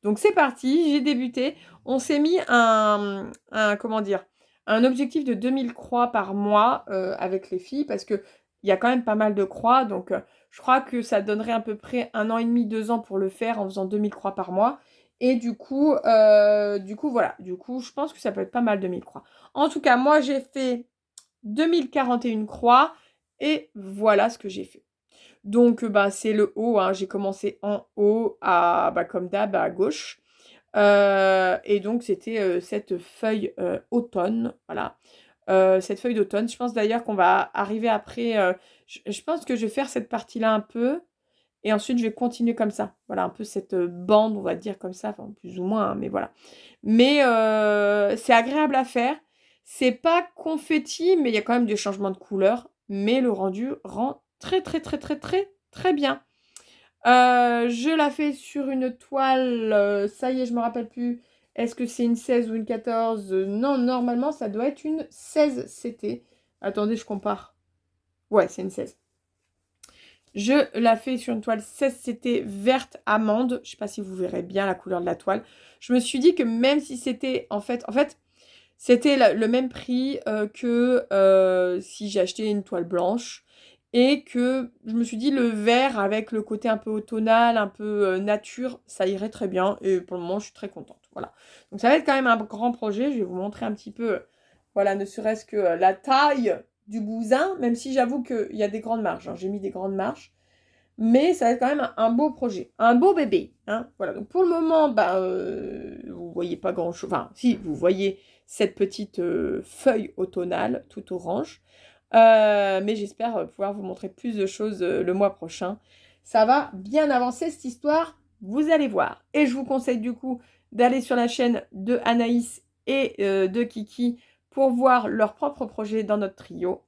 Donc c'est parti, j'ai débuté. On s'est mis comment dire, un objectif de 2000 croix par mois avec les filles parce que il y a quand même pas mal de croix, donc Je crois que ça donnerait à peu près 1 an et demi, 2 ans pour le faire en faisant 2000 croix par mois. Et du coup, voilà. Du coup, je pense que ça peut être pas mal 2000 croix. En tout cas, moi, j'ai fait 2041 croix et voilà ce que j'ai fait. Donc, bah, c'est le haut, hein. J'ai commencé en haut, comme d'hab, à gauche. Et donc, c'était cette feuille automne, voilà. Cette feuille d'automne. Je pense d'ailleurs qu'on va arriver après. Je pense que je vais faire cette partie-là un peu. Et ensuite, je vais continuer comme ça. Voilà, un peu cette bande, on va dire comme ça. Enfin, plus ou moins, hein, mais voilà. Mais c'est agréable à faire. C'est pas confetti, mais il y a quand même des changements de couleur. Mais le rendu rend très, très, très, très, très, très bien. Je la fais sur une toile. Ça y est, je me rappelle plus. Est-ce que c'est une 16 ou une 14? Non, normalement, ça doit être une 16 CT. Attendez, je compare. Ouais, c'est une 16. Je la fais sur une toile 16 CT verte amande. Je ne sais pas si vous verrez bien la couleur de la toile. Je me suis dit que même si c'était en fait, c'était le même prix que si j'ai acheté une toile blanche. Et que je me suis dit le vert avec le côté un peu automnal, un peu nature, ça irait très bien. Et pour le moment, je suis très contente. Voilà. Donc ça va être quand même un grand projet. Je vais vous montrer un petit peu, voilà, ne serait-ce que la taille du bousin, même si j'avoue qu'il y a des grandes marges, hein. J'ai mis des grandes marges. Mais ça va être quand même un beau projet, un beau bébé, hein. Voilà, donc pour le moment, vous voyez pas grand-chose. Enfin, si, vous voyez cette petite feuille automnale, tout orange. Mais j'espère pouvoir vous montrer plus de choses le mois prochain. Ça va bien avancer cette histoire, vous allez voir. Et je vous conseille du coup d'aller sur la chaîne de Anaïs et de Kiki pour voir leur propre projet dans notre trio.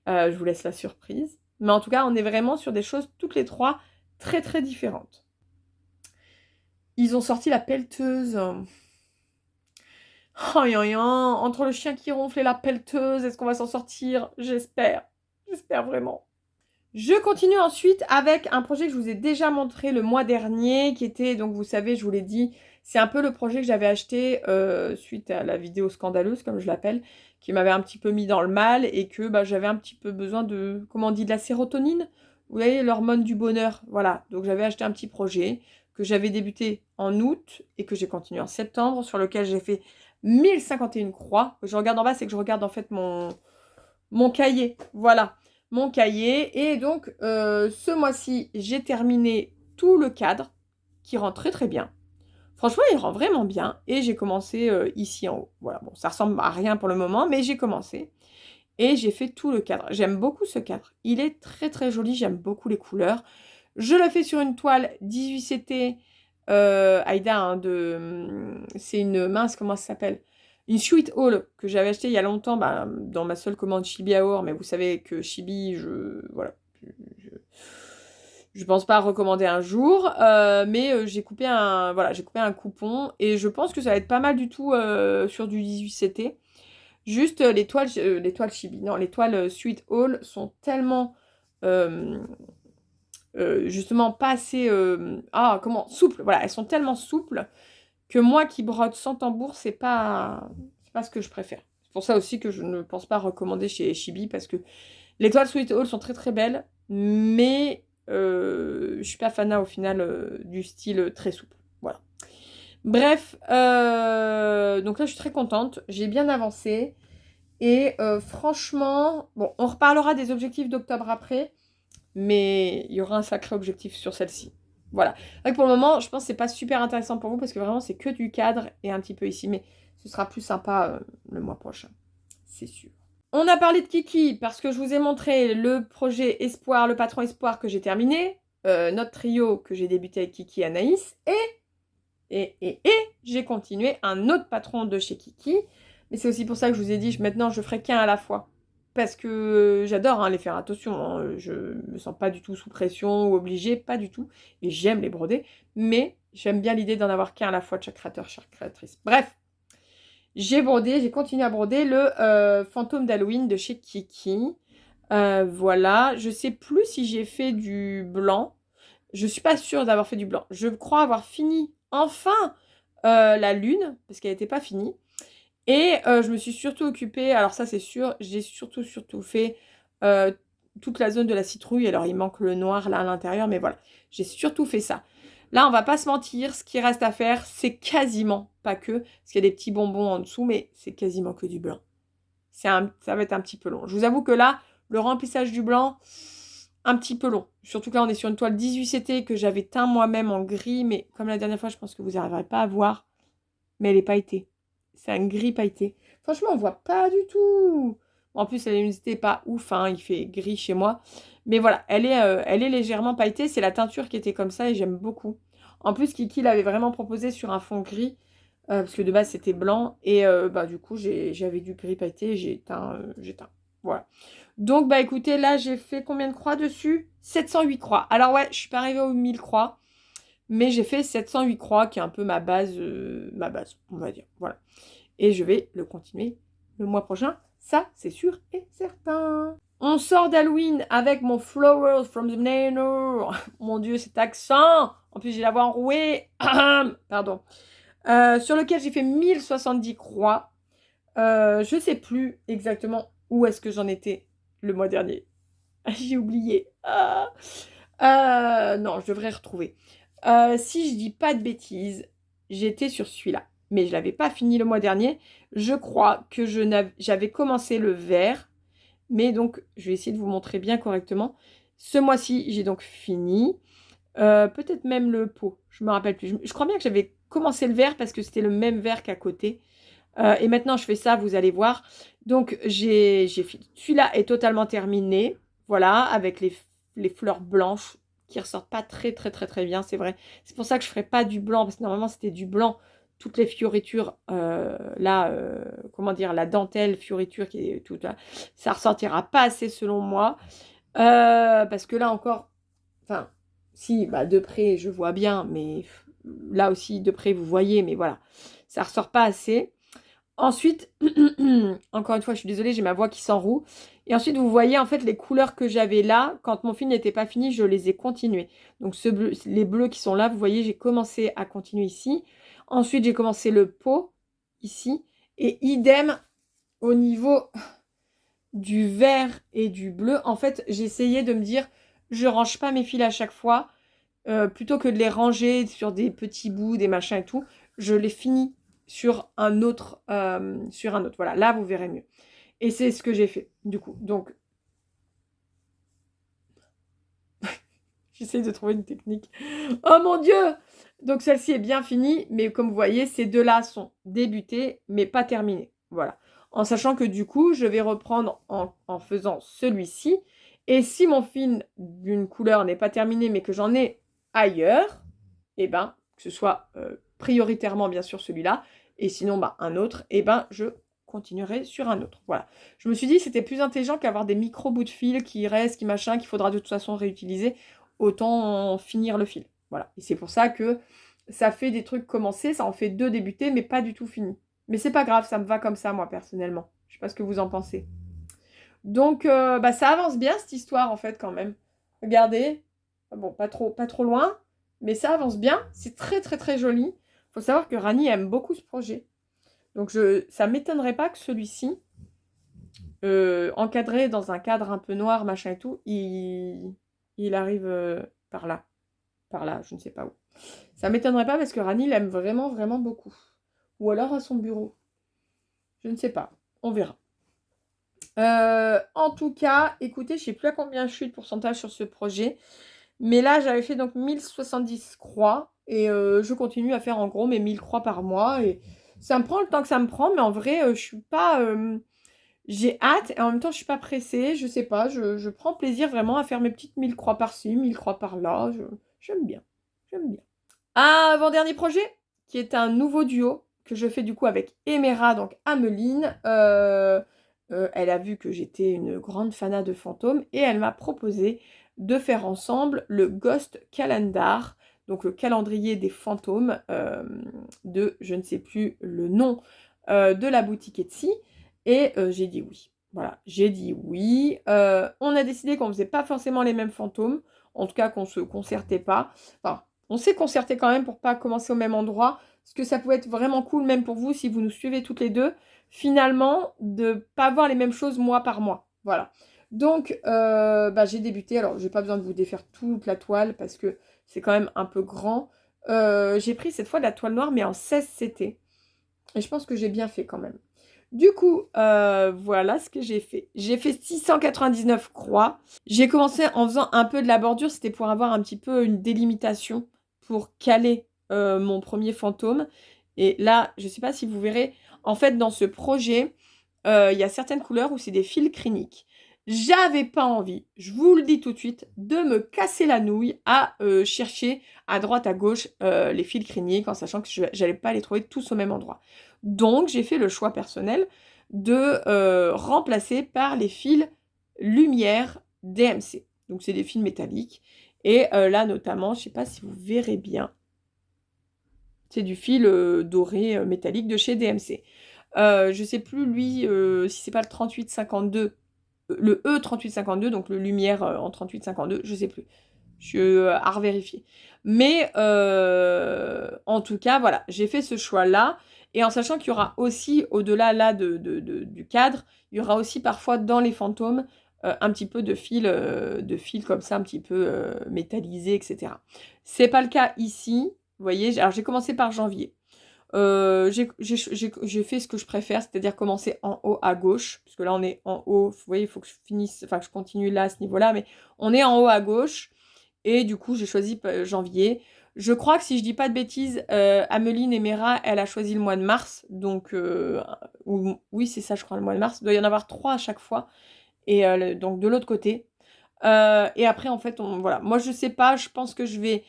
Je vous laisse la surprise. Mais en tout cas, on est vraiment sur des choses toutes les trois très très différentes. Ils ont sorti la pelleteuse. Oh, entre le chien qui ronfle et la pelleteuse, est-ce qu'on va s'en sortir? J'espère. J'espère vraiment. Je continue ensuite avec un projet que je vous ai déjà montré le mois dernier, qui était, donc vous savez, je vous l'ai dit, c'est un peu le projet que j'avais acheté suite à la vidéo scandaleuse, comme je l'appelle, qui m'avait un petit peu mis dans le mal et que j'avais un petit peu besoin de, comment on dit, de la sérotonine. Vous voyez, l'hormone du bonheur. Voilà, donc j'avais acheté un petit projet que j'avais débuté en août et que j'ai continué en septembre, sur lequel j'ai fait 1051 croix. Je regarde en bas, c'est que je regarde en fait mon cahier. Voilà, mon cahier. Et donc, ce mois-ci, j'ai terminé tout le cadre qui rend très très bien. Franchement, il rend vraiment bien. Et j'ai commencé ici en haut. Voilà, bon, ça ressemble à rien pour le moment, mais j'ai commencé. Et j'ai fait tout le cadre. J'aime beaucoup ce cadre. Il est très très joli, j'aime beaucoup les couleurs. Je le fais sur une toile 18CT Aïda, hein, c'est une mince, comment ça s'appelle? Une Sweet Haul que j'avais acheté il y a longtemps dans ma seule commande Chibi Hour, mais vous savez que Chibi, voilà, je pense pas recommander un jour, mais j'ai coupé un coupon et je pense que ça va être pas mal du tout sur du 18CT. Juste les toiles Chibi, non, les toiles Sweet Haul sont tellement justement pas assez souples. Voilà, elles sont tellement souples que moi qui brode sans tambour, c'est pas ce que je préfère. C'est pour ça aussi que je ne pense pas recommander chez Chibi parce que les toiles Sweet Haul sont très très belles, mais je suis pas fanat au final du style très souple. Voilà. Bref, donc là je suis très contente, j'ai bien avancé et franchement, bon, on reparlera des objectifs d'octobre après, mais il y aura un sacré objectif sur celle-ci. Voilà. Donc pour le moment, je pense que c'est pas super intéressant pour vous parce que vraiment c'est que du cadre et un petit peu ici, mais ce sera plus sympa le mois prochain, c'est sûr. On a parlé de Kiki parce que je vous ai montré le projet Espoir, le patron Espoir que j'ai terminé, notre trio que j'ai débuté avec Kiki et Anaïs, et j'ai continué un autre patron de chez Kiki, mais c'est aussi pour ça que je vous ai dit, maintenant je ferai qu'un à la fois. Parce que j'adore les faire, attention, hein, je me sens pas du tout sous pression ou obligée, pas du tout. Et j'aime les broder, mais j'aime bien l'idée d'en avoir qu'un à la fois de chaque créateur, chaque créatrice. Bref, j'ai continué à broder le fantôme d'Halloween de chez Kiki. Voilà, je sais plus si j'ai fait du blanc. Je suis pas sûre d'avoir fait du blanc. Je crois avoir fini enfin la lune, parce qu'elle n'était pas finie. Et je me suis surtout occupée, alors ça c'est sûr, j'ai surtout fait toute la zone de la citrouille. Alors, il manque le noir là à l'intérieur, mais voilà. J'ai surtout fait ça. Là, on va pas se mentir, ce qui reste à faire, c'est quasiment, pas que, parce qu'il y a des petits bonbons en dessous, mais c'est quasiment que du blanc. Ça va être un petit peu long. Je vous avoue que là, le remplissage du blanc, un petit peu long. Surtout que là, on est sur une toile 18CT que j'avais teint moi-même en gris, mais comme la dernière fois, je pense que vous n'arriverez pas à voir. Mais elle est pailletée. C'est un gris pailleté. Franchement, on voit pas du tout. En plus, la luminosité n'est pas ouf, hein, il fait gris chez moi. Mais voilà, elle est légèrement pailletée. C'est la teinture qui était comme ça et j'aime beaucoup. En plus, Kiki l'avait vraiment proposé sur un fond gris. Parce que de base, c'était blanc. Et bah, du coup, j'avais du gris pailleté et j'ai teint. Voilà. Donc, bah écoutez, là, j'ai fait combien de croix dessus? 708 croix. Alors ouais, je suis pas arrivée aux 1000 croix. Mais j'ai fait 708 croix, qui est un peu ma base, on va dire. Voilà. Et je vais le continuer le mois prochain. Ça, c'est sûr et certain. On sort d'Halloween avec mon Flowers from the Nano. Mon Dieu, cet accent. En plus, j'ai la voix enrouée. Pardon. Sur lequel j'ai fait 1070 croix. Je ne sais plus exactement où est-ce que j'en étais le mois dernier. J'ai oublié. Non, je devrais retrouver. Si je dis pas de bêtises, j'étais sur celui-là. Mais je l'avais pas fini le mois dernier. Je crois que j'avais commencé le vert. Mais donc, je vais essayer de vous montrer bien correctement. Ce mois-ci, j'ai donc fini. Peut-être même le pot. Je me rappelle plus. Je crois bien que j'avais commencé le vert parce que c'était le même vert qu'à côté. Et maintenant, je fais ça, vous allez voir. Donc, j'ai fini. Celui-là est totalement terminé. Voilà, avec les fleurs blanches qui ressortent pas très très très très bien, c'est vrai. C'est pour ça que je ferai pas du blanc, parce que normalement c'était du blanc. Toutes les fioritures, là, comment dire, la dentelle fioriture qui est toute là, ça ressortira pas assez selon moi. Parce que là encore, enfin, si, bah, de près je vois bien, mais là aussi de près vous voyez, mais voilà, ça ressort pas assez. Ensuite, encore une fois, je suis désolée, j'ai ma voix qui s'enroue. Et ensuite, vous voyez en fait les couleurs que j'avais là. Quand mon fil n'était pas fini, je les ai continuées. Donc les bleus qui sont là, vous voyez, j'ai commencé à continuer ici. Ensuite, j'ai commencé le pot ici. Et idem au niveau du vert et du bleu. En fait, j'ai essayé de me dire, je range pas mes fils à chaque fois. Plutôt que de les ranger sur des petits bouts, des machins et tout, je les finis sur un autre. Voilà, là, vous verrez mieux. Et c'est ce que j'ai fait, du coup. Donc, j'essaie de trouver une technique. Oh mon Dieu! Donc, celle-ci est bien finie, mais comme vous voyez, ces deux-là sont débutés, mais pas terminés. Voilà. En sachant que du coup, je vais reprendre en faisant celui-ci. Et si mon fil d'une couleur n'est pas terminé, mais que j'en ai ailleurs, eh ben, que ce soit prioritairement bien sûr celui-là, et sinon bah, un autre, eh ben, je continuerai sur un autre. Voilà. Je me suis dit c'était plus intelligent qu'avoir des micro bouts de fil qui restent, qui machin, qu'il faudra de toute façon réutiliser, autant finir le fil. Voilà. Et c'est pour ça que ça fait des trucs commencés, ça en fait 2 débutés, mais pas du tout finis. Mais c'est pas grave, ça me va comme ça, moi, personnellement. Je sais pas ce que vous en pensez. Donc, bah, ça avance bien, cette histoire, en fait, quand même. Regardez. Bon, pas trop loin, mais ça avance bien. C'est très, très, très joli. Il faut savoir que Rani aime beaucoup ce projet. Donc, ça ne m'étonnerait pas que celui-ci, encadré dans un cadre un peu noir, machin et tout, il arrive par là. Par là, je ne sais pas où. Ça ne m'étonnerait pas parce que Rani l'aime vraiment, vraiment beaucoup. Ou alors à son bureau. Je ne sais pas. On verra. En tout cas, écoutez, je ne sais plus à combien je suis de pourcentage sur ce projet. Mais là, j'avais fait donc 1070 croix. Et je continue à faire en gros mes 1000 croix par mois. Et ça me prend le temps que ça me prend. Mais en vrai, je suis pas... j'ai hâte. Et en même temps, je suis pas pressée. Je sais pas. Je prends plaisir vraiment à faire mes petites 1000 croix par-ci, 1000 croix par-là. J'aime bien. J'aime bien. Un avant-dernier projet, qui est un nouveau duo que je fais du coup avec Emera, donc Ameline. Elle a vu que j'étais une grande fanat de fantômes et elle m'a proposé de faire ensemble le Ghost Calendar, donc le calendrier des fantômes de, je ne sais plus le nom, de la boutique Etsy. Et j'ai dit oui. Voilà, j'ai dit oui. On a décidé qu'on ne faisait pas forcément les mêmes fantômes, en tout cas qu'on ne se concertait pas. Enfin, on s'est concerté quand même pour pas commencer au même endroit, parce que ça pouvait être vraiment cool même pour vous si vous nous suivez toutes les deux, finalement, de pas voir les mêmes choses mois par mois. Voilà. Donc, j'ai débuté. Alors, j'ai pas besoin de vous défaire toute la toile parce que c'est quand même un peu grand. J'ai pris cette fois de la toile noire, mais en 16 CT. Et je pense que j'ai bien fait quand même. Du coup, voilà ce que j'ai fait. J'ai fait 699 croix. J'ai commencé en faisant un peu de la bordure. C'était pour avoir un petit peu une délimitation pour caler mon premier fantôme. Et là, je ne sais pas si vous verrez, en fait, dans ce projet, il y a certaines couleurs où c'est des fils cliniques. J'avais pas envie, je vous le dis tout de suite, de me casser la nouille à chercher à droite, à gauche les fils cliniques en sachant que je n'allais pas les trouver tous au même endroit. Donc, j'ai fait le choix personnel de remplacer par les fils lumière DMC. Donc, c'est des fils métalliques. Et là, notamment, je ne sais pas si vous verrez bien, c'est du fil doré métallique de chez DMC. Je ne sais plus, lui, si c'est pas le 3852, le E3852, donc le lumière en 3852, je ne sais plus. Je suis à revérifier. Mais en tout cas, voilà, j'ai fait ce choix-là. Et en sachant qu'il y aura aussi, au-delà là du cadre, il y aura aussi parfois dans les fantômes un petit peu de fil comme ça, un petit peu métallisé, etc. C'est pas le cas ici. Vous voyez, alors j'ai commencé par janvier. J'ai fait ce que je préfère, c'est-à-dire commencer en haut à gauche, parce que là on est en haut, vous voyez, il faut que je finisse, enfin que je continue là à ce niveau-là, mais on est en haut à gauche, et du coup j'ai choisi janvier. Je crois que si je dis pas de bêtises, Ameline et Mera, elle a choisi le mois de mars, donc oui c'est ça je crois, le mois de mars, il doit y en avoir 3 à chaque fois, et donc de l'autre côté. Et après en fait, voilà, moi je sais pas, je pense que je vais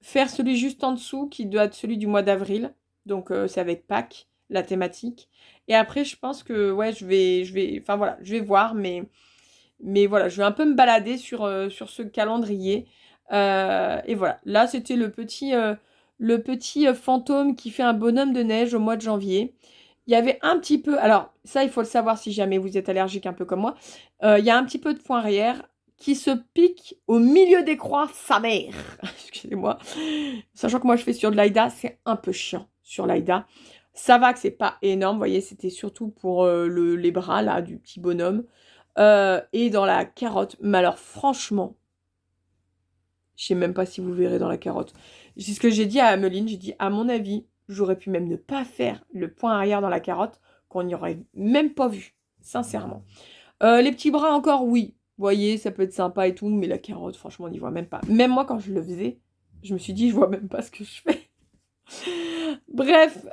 faire celui juste en dessous qui doit être celui du mois d'avril. Donc c'est avec Pâques, la thématique. Et après je pense que ouais, enfin voilà, je vais voir, mais voilà, je vais un peu me balader sur ce calendrier. Et voilà, là c'était le petit fantôme qui fait un bonhomme de neige au mois de janvier. Il y avait un petit peu, alors ça il faut le savoir si jamais vous êtes allergique un peu comme moi, il y a un petit peu de point arrière qui se pique au milieu des croix, sa mère. Excusez-moi. Sachant que moi je fais sur de l'Aïda, c'est un peu chiant sur l'Aïda. Ça va que c'est pas énorme, vous voyez, c'était surtout pour les bras là du petit bonhomme. Et dans la carotte, mais alors franchement, je sais même pas si vous verrez dans la carotte. C'est ce que j'ai dit à Ameline, j'ai dit à mon avis, j'aurais pu même ne pas faire le point arrière dans la carotte, qu'on n'y aurait même pas vu, sincèrement. Les petits bras encore, oui. Vous voyez, ça peut être sympa et tout, mais la carotte, franchement, on n'y voit même pas. Même moi, quand je le faisais, je me suis dit, je vois même pas ce que je fais. Bref,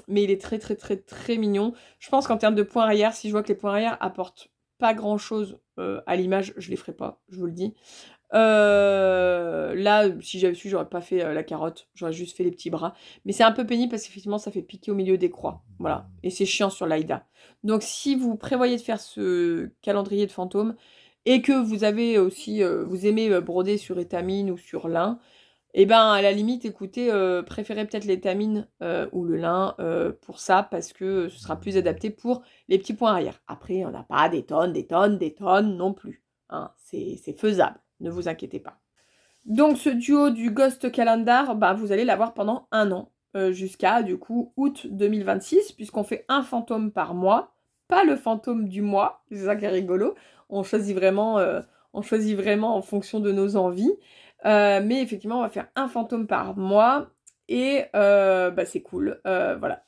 mais il est très très très très mignon. Je pense qu'en termes de points arrière, si je vois que les points arrière apportent pas grand chose à l'image, je les ferai pas, je vous le dis. Là, si j'avais su, j'aurais pas fait la carotte, j'aurais juste fait les petits bras. Mais c'est un peu pénible parce qu'effectivement, ça fait piquer au milieu des croix. Voilà. Et c'est chiant sur l'Aïda. Donc, si vous prévoyez de faire ce calendrier de fantômes et que vous avez aussi, vous aimez broder sur étamine ou sur lin, et ben à la limite, écoutez, préférez peut-être l'étamine ou le lin pour ça parce que ce sera plus adapté pour les petits points arrière. Après, on n'a pas des tonnes, des tonnes, des tonnes non plus. Hein. C'est faisable, ne vous inquiétez pas. Donc ce duo du Ghost Calendar, bah, vous allez l'avoir pendant un an, jusqu'à du coup août 2026, puisqu'on fait un fantôme par mois, pas le fantôme du mois, c'est ça qui est rigolo. On choisit vraiment en fonction de nos envies. Mais effectivement, on va faire un fantôme par mois et c'est cool. Voilà.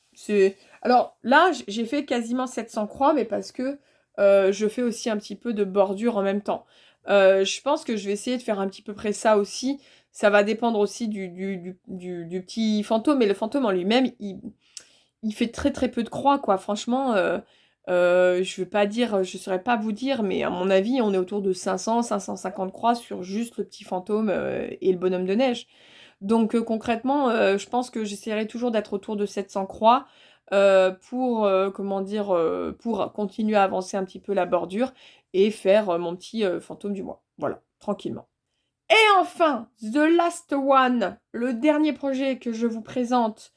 Alors là, j'ai fait quasiment 700 croix, mais parce que je fais aussi un petit peu de bordure en même temps. Je pense que je vais essayer de faire un petit peu près ça aussi. Ça va dépendre aussi du petit fantôme. Mais le fantôme en lui-même, il fait très très peu de croix, quoi. Franchement, je veux pas dire, je saurais pas vous dire, mais à mon avis, on est autour de 500, 550 croix sur juste le petit fantôme et le bonhomme de neige. Donc concrètement, je pense que j'essaierai toujours d'être autour de 700 croix pour, comment dire, pour continuer à avancer un petit peu la bordure et faire mon petit fantôme du mois. Voilà, tranquillement. Et enfin, The Last One, le dernier projet que je vous présente,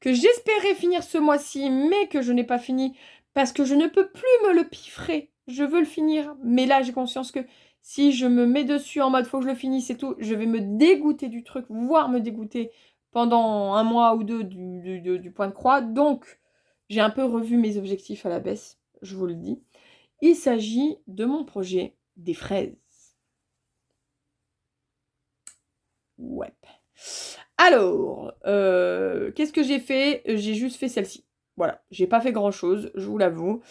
que j'espérais finir ce mois-ci, mais que je n'ai pas fini parce que je ne peux plus me le piffrer. Je veux le finir, mais là j'ai conscience que si je me mets dessus en mode faut que je le finisse et tout, je vais me dégoûter du truc, voire me dégoûter pendant un mois ou deux du point de croix. Donc j'ai un peu revu mes objectifs à la baisse, je vous le dis. Il s'agit de mon projet des fraises. Ouais. Alors, qu'est-ce que j'ai fait? J'ai juste fait celle-ci. Voilà, j'ai pas fait grand-chose, je vous l'avoue.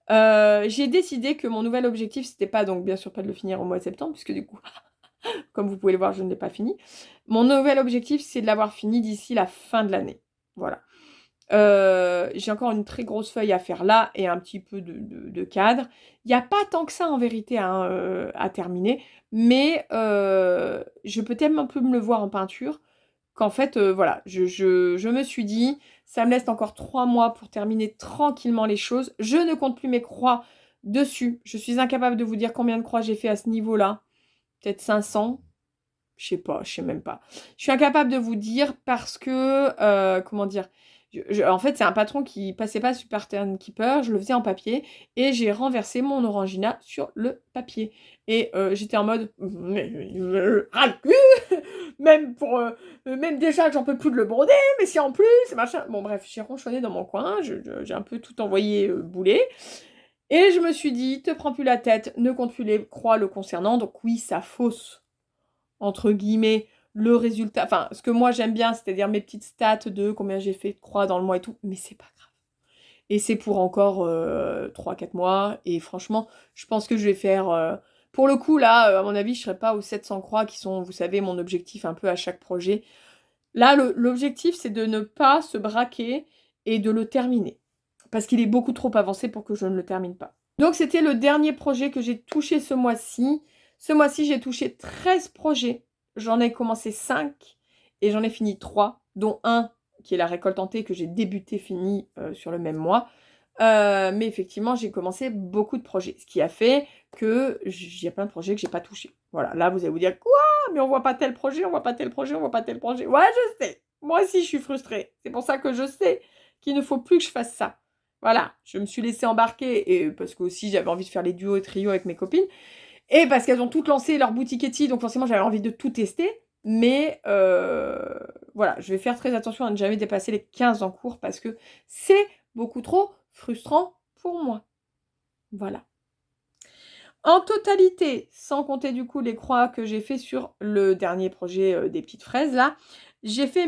J'ai décidé que mon nouvel objectif, c'était pas donc bien sûr pas de le finir au mois de septembre, puisque du coup, comme vous pouvez le voir, je ne l'ai pas fini. Mon nouvel objectif, c'est de l'avoir fini d'ici la fin de l'année. Voilà. J'ai encore une très grosse feuille à faire là et un petit peu de cadre. Il n'y a pas tant que ça en vérité hein, à terminer, mais je peux tellement peu me le voir en peinture qu'en fait, voilà, je me suis dit, ça me laisse encore 3 mois pour terminer tranquillement les choses. Je ne compte plus mes croix dessus. Je suis incapable de vous dire combien de croix j'ai fait à ce niveau-là. Peut-être 500. Je sais pas, je sais même pas. Je suis incapable de vous dire parce que, comment dire, en fait, c'est un patron qui passait pas sur Keeper, je le faisais en papier et j'ai renversé mon Orangina sur le papier. Et j'étais en mode, ras le cul, même pour, même déjà que j'en peux plus de le broder, mais si en plus, machin. Bon bref, j'ai ronchonné dans mon coin, j'ai un peu tout envoyé bouler. Et je me suis dit, te prends plus la tête, ne compte plus les croix le concernant. Donc oui, ça fausse entre guillemets, le résultat, enfin, ce que moi j'aime bien, c'est-à-dire mes petites stats de combien j'ai fait de croix dans le mois et tout, mais c'est pas grave. Et c'est pour encore 3-4 mois, et franchement, je pense que je vais faire, pour le coup, là, à mon avis, je serai pas aux 700 croix qui sont, vous savez, mon objectif un peu à chaque projet. Là, l'objectif, c'est de ne pas se braquer et de le terminer. Parce qu'il est beaucoup trop avancé pour que je ne le termine pas. Donc, c'était le dernier projet que j'ai touché ce mois-ci. Ce mois-ci, j'ai touché 13 projets. J'en ai commencé 5 et j'en ai fini 3, dont un qui est la récolte en thé que j'ai débuté, fini sur le même mois. Mais effectivement, j'ai commencé beaucoup de projets. Ce qui a fait que il y a plein de projets que j'ai pas touchés. Voilà, là, vous allez vous dire, quoi? Mais on voit pas tel projet, on voit pas tel projet, on voit pas tel projet. Ouais, je sais. Moi aussi, je suis frustrée. C'est pour ça que je sais qu'il ne faut plus que je fasse ça. Voilà, je me suis laissée embarquer et parce que aussi j'avais envie de faire les duos et trios avec mes copines et parce qu'elles ont toutes lancé leur boutique Etsy, donc forcément j'avais envie de tout tester. Mais voilà, je vais faire très attention à ne jamais dépasser les 15 en cours parce que c'est beaucoup trop frustrant pour moi. Voilà. En totalité, sans compter du coup les croix que j'ai fait sur le dernier projet des petites fraises là, j'ai fait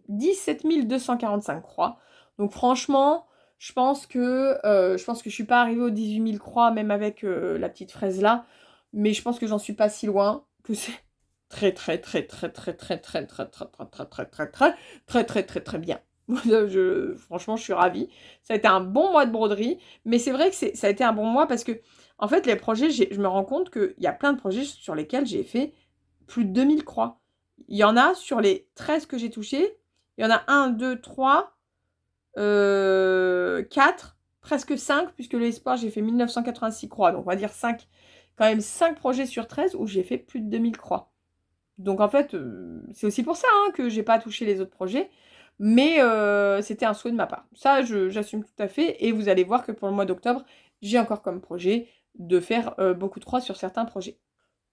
17 245 croix. Donc franchement, je pense que je suis pas arrivée aux 18 000 croix même avec la petite fraise là, mais je pense que j'en suis pas si loin, que c'est très très très très très très très très très très très très très très très très très très bien. Franchement, je suis ravie. Ça a été un bon mois de broderie, mais c'est vrai que ça a été un bon mois parce que en fait, les projets, je me rends compte qu'il y a plein de projets sur lesquels j'ai fait plus de 2000 croix. Il y en a sur les 13 que j'ai touchés. Il y en a 1, 2, 3, 4, presque 5, puisque l'espoir, j'ai fait 1986 croix. Donc, on va dire 5, quand même 5 projets sur 13 où j'ai fait plus de 2000 croix. Donc, en fait, c'est aussi pour ça hein, que j'ai pas touché les autres projets. Mais c'était un souhait de ma part. Ça, j'assume tout à fait. Et vous allez voir que pour le mois d'octobre, j'ai encore comme projet de faire beaucoup de croix sur certains projets.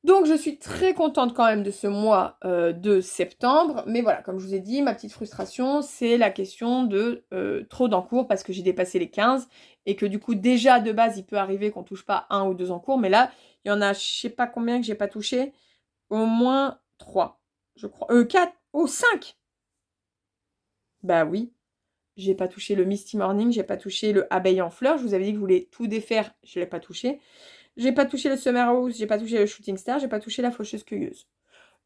Donc je suis très contente quand même de ce mois de septembre. Mais voilà, comme je vous ai dit, ma petite frustration, c'est la question de trop d'encours parce que j'ai dépassé les 15 et que du coup déjà de base, il peut arriver qu'on touche pas un ou deux encours. Mais là, il y en a je sais pas combien que j'ai pas touché. Au moins 3, je crois. 4, oh 5. Bah oui. J'ai pas touché le Misty Morning, j'ai pas touché le Abeille en fleurs. Je vous avais dit que je voulais tout défaire, je l'ai pas touché. J'ai pas touché le Summer Rose, j'ai pas touché le Shooting Star, j'ai pas touché la Faucheuse Cueilleuse.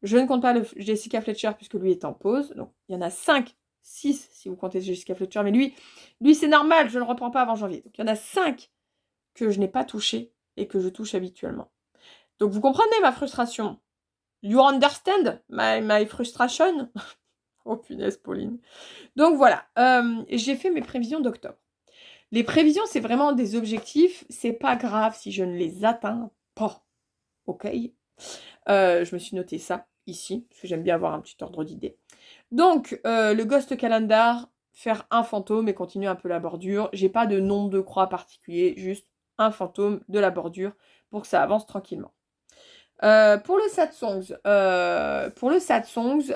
Je ne compte pas le Jessica Fletcher puisque lui est en pause. Donc il y en a 5, 6 si vous comptez Jessica Fletcher. Mais lui c'est normal, je ne le reprends pas avant janvier. Donc il y en a 5 que je n'ai pas touché et que je touche habituellement. Donc vous comprenez ma frustration. You understand my frustration? Oh punaise Pauline. Donc voilà, j'ai fait mes prévisions d'octobre. Les prévisions, c'est vraiment des objectifs. C'est pas grave si je ne les atteins pas. Ok. Je me suis noté ça ici, parce que j'aime bien avoir un petit ordre d'idée. Donc, le Ghost Calendar, faire un fantôme et continuer un peu la bordure. J'ai pas de nombre de croix particulier, juste un fantôme de la bordure pour que ça avance tranquillement. Pour le Sad Songs,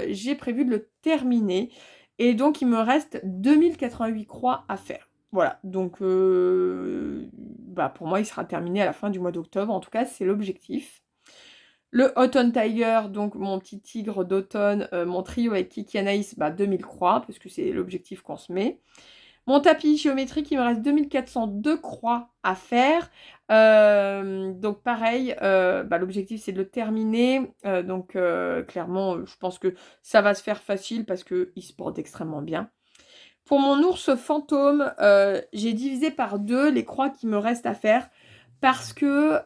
j'ai prévu de le terminer. Et donc, il me reste 2088 croix à faire. Voilà, donc pour moi, il sera terminé à la fin du mois d'octobre. En tout cas, c'est l'objectif. Le Autumn Tiger, donc mon petit tigre d'automne, mon trio avec Kiki Anaïs, 2000 croix, parce que c'est l'objectif qu'on se met. Mon tapis géométrique, il me reste 2402 croix à faire. Donc pareil, l'objectif c'est de le terminer. Clairement, je pense que ça va se faire facile parce qu'il se porte extrêmement bien. Pour mon ours fantôme, j'ai divisé par 2 les croix qui me restent à faire. Parce que,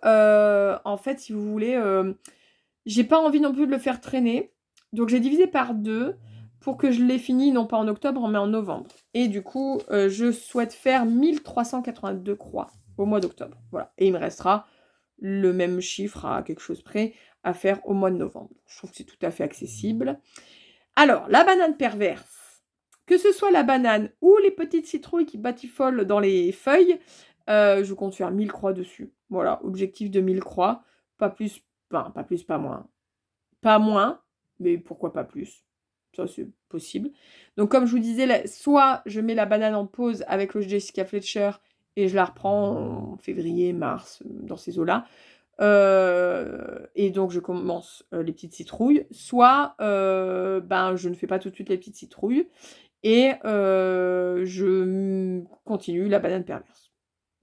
en fait, si vous voulez, j'ai pas envie non plus de le faire traîner. Donc j'ai divisé par 2 pour que je l'ai fini, non pas en octobre, mais en novembre. Et du coup, je souhaite faire 1382 croix au mois d'octobre. Voilà. Et il me restera le même chiffre à quelque chose près à faire au mois de novembre. Je trouve que c'est tout à fait accessible. Alors, la banane perverse. Que ce soit la banane ou les petites citrouilles qui batifolent dans les feuilles, je compte faire 1000 croix dessus. Voilà, objectif de 1000 croix. Pas plus, pas plus, pas moins. Pas moins, mais pourquoi pas plus? Ça, c'est possible. Donc, comme je vous disais, soit je mets la banane en pause avec le Jessica Fletcher et je la reprends en février, mars, dans ces eaux-là. Et donc, je commence les petites citrouilles. Soit, je ne fais pas tout de suite les petites citrouilles et je continue la banane perverse.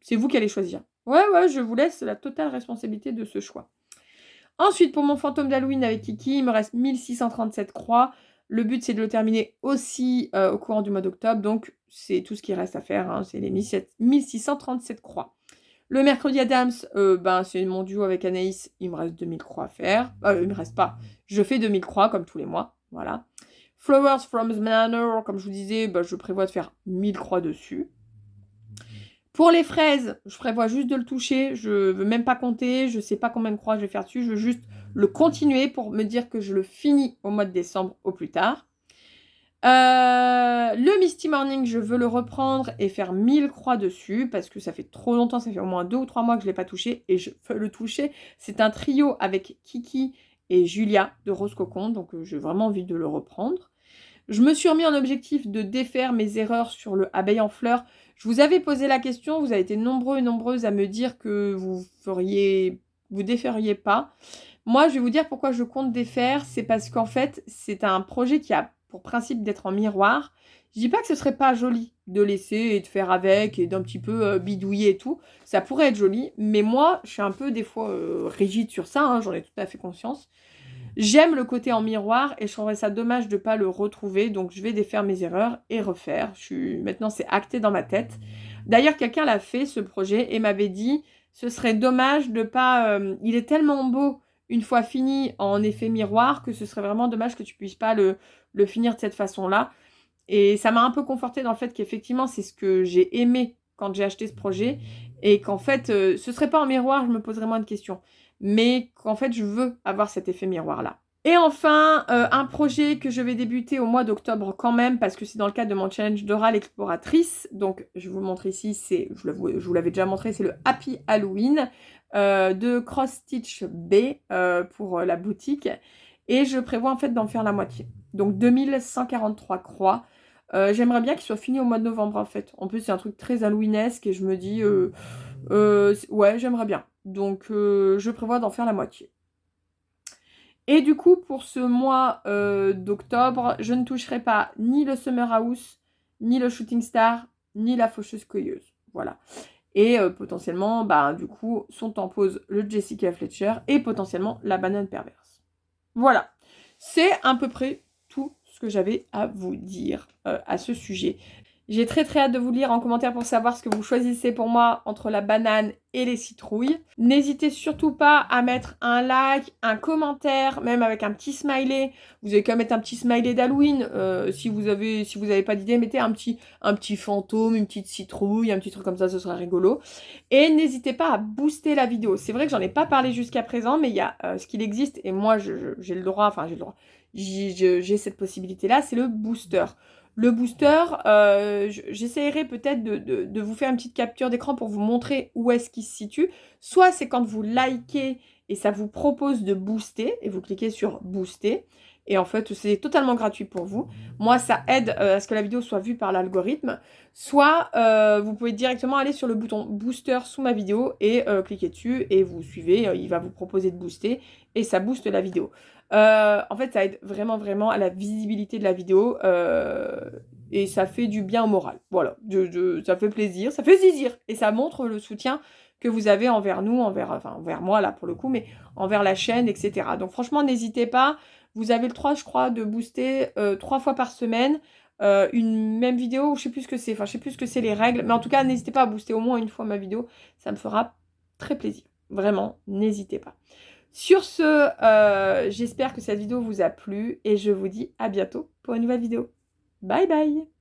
C'est vous qui allez choisir. Ouais, je vous laisse la totale responsabilité de ce choix. Ensuite, pour mon fantôme d'Halloween avec Kiki, il me reste 1637 croix. Le but, c'est de le terminer aussi au courant du mois d'octobre. Donc, c'est tout ce qui reste à faire. Hein, c'est les 1637 croix. Le mercredi Adams, c'est mon duo avec Anaïs. Il me reste 2000 croix à faire. Il me reste pas. Je fais 2000 croix comme tous les mois. Voilà. Flowers from the Manor, comme je vous disais, je prévois de faire 1000 croix dessus. Pour les fraises, je prévois juste de le toucher. Je ne veux même pas compter. Je ne sais pas combien de croix je vais faire dessus. Je veux juste le continuer pour me dire que je le finis au mois de décembre au plus tard. Le Misty Morning, je veux le reprendre et faire 1000 croix dessus parce que ça fait trop longtemps, ça fait au moins 2 ou 3 mois que je ne l'ai pas touché et je veux le toucher. C'est un trio avec Kiki et Julia de Rose Cocon, donc j'ai vraiment envie de le reprendre. Je me suis remis en objectif de défaire mes erreurs sur le abeille en fleurs. Je vous avais posé la question, vous avez été nombreux et nombreuses à me dire que vous déferiez pas. Moi, je vais vous dire pourquoi je compte défaire. C'est parce qu'en fait, c'est un projet qui a pour principe d'être en miroir. Je dis pas que ce serait pas joli de laisser et de faire avec et d'un petit peu bidouiller et tout. Ça pourrait être joli, mais moi, je suis un peu des fois rigide sur ça, hein, j'en ai tout à fait conscience. J'aime le côté en miroir et je trouverais ça dommage de ne pas le retrouver. Donc, je vais défaire mes erreurs et refaire. Maintenant, c'est acté dans ma tête. D'ailleurs, quelqu'un l'a fait, ce projet, et m'avait dit, ce serait dommage de pas... il est tellement beau une fois fini en effet miroir que ce serait vraiment dommage que tu puisses pas le finir de cette façon-là. Et ça m'a un peu conforté dans le fait qu'effectivement, c'est ce que j'ai aimé quand j'ai acheté ce projet. Et qu'en fait, ce serait pas en miroir, je me poserais moins de questions. Mais qu'en fait, je veux avoir cet effet miroir-là. Et enfin, un projet que je vais débuter au mois d'octobre quand même, parce que c'est dans le cadre de mon challenge Dora l'exploratrice. Donc, je vous le montre ici, je vous l'avais déjà montré, c'est le Happy Halloween de Cross Stitch B pour la boutique. Et je prévois en fait d'en faire la moitié. Donc, 2143 croix. J'aimerais bien qu'il soit fini au mois de novembre en fait. En plus, c'est un truc très halloweenesque et je me dis, ouais, j'aimerais bien. Donc, je prévois d'en faire la moitié. Et du coup, pour ce mois d'octobre, je ne toucherai pas ni le Summer House, ni le Shooting Star, ni la Faucheuse Cueilleuse. Voilà. Et potentiellement, du coup, sont en pause le Jessica Fletcher et potentiellement la Banane Perverse. Voilà. C'est à peu près tout ce que j'avais à vous dire à ce sujet. J'ai très très hâte de vous lire en commentaire pour savoir ce que vous choisissez pour moi entre la banane et les citrouilles. N'hésitez surtout pas à mettre un like, un commentaire, même avec un petit smiley. Vous avez qu'à mettre un petit smiley d'Halloween. Si vous avez pas d'idée, mettez un petit fantôme, une petite citrouille, un petit truc comme ça, ce sera rigolo. Et n'hésitez pas à booster la vidéo. C'est vrai que j'en ai pas parlé jusqu'à présent, mais il y a ce qu'il existe et moi j'ai le droit, j'ai cette possibilité-là, c'est le booster. Le booster, j'essaierai peut-être de vous faire une petite capture d'écran pour vous montrer où est-ce qu'il se situe. Soit c'est quand vous likez et ça vous propose de booster, et vous cliquez sur booster. Et en fait, c'est totalement gratuit pour vous. Moi, ça aide à ce que la vidéo soit vue par l'algorithme. Soit vous pouvez directement aller sur le bouton booster sous ma vidéo et cliquer dessus et vous suivez. Il va vous proposer de booster et ça booste la vidéo. En fait, ça aide vraiment, vraiment à la visibilité de la vidéo et ça fait du bien au moral. Voilà, ça fait plaisir, ça fait zizir et ça montre le soutien que vous avez envers nous, envers moi là pour le coup, mais envers la chaîne, etc. Donc franchement, n'hésitez pas. Vous avez le droit, je crois, de booster 3 fois par semaine une même vidéo, je sais plus ce que c'est, enfin je sais plus ce que c'est les règles, mais en tout cas, n'hésitez pas à booster au moins une fois ma vidéo, ça me fera très plaisir. Vraiment, n'hésitez pas. Sur ce, j'espère que cette vidéo vous a plu et je vous dis à bientôt pour une nouvelle vidéo. Bye bye!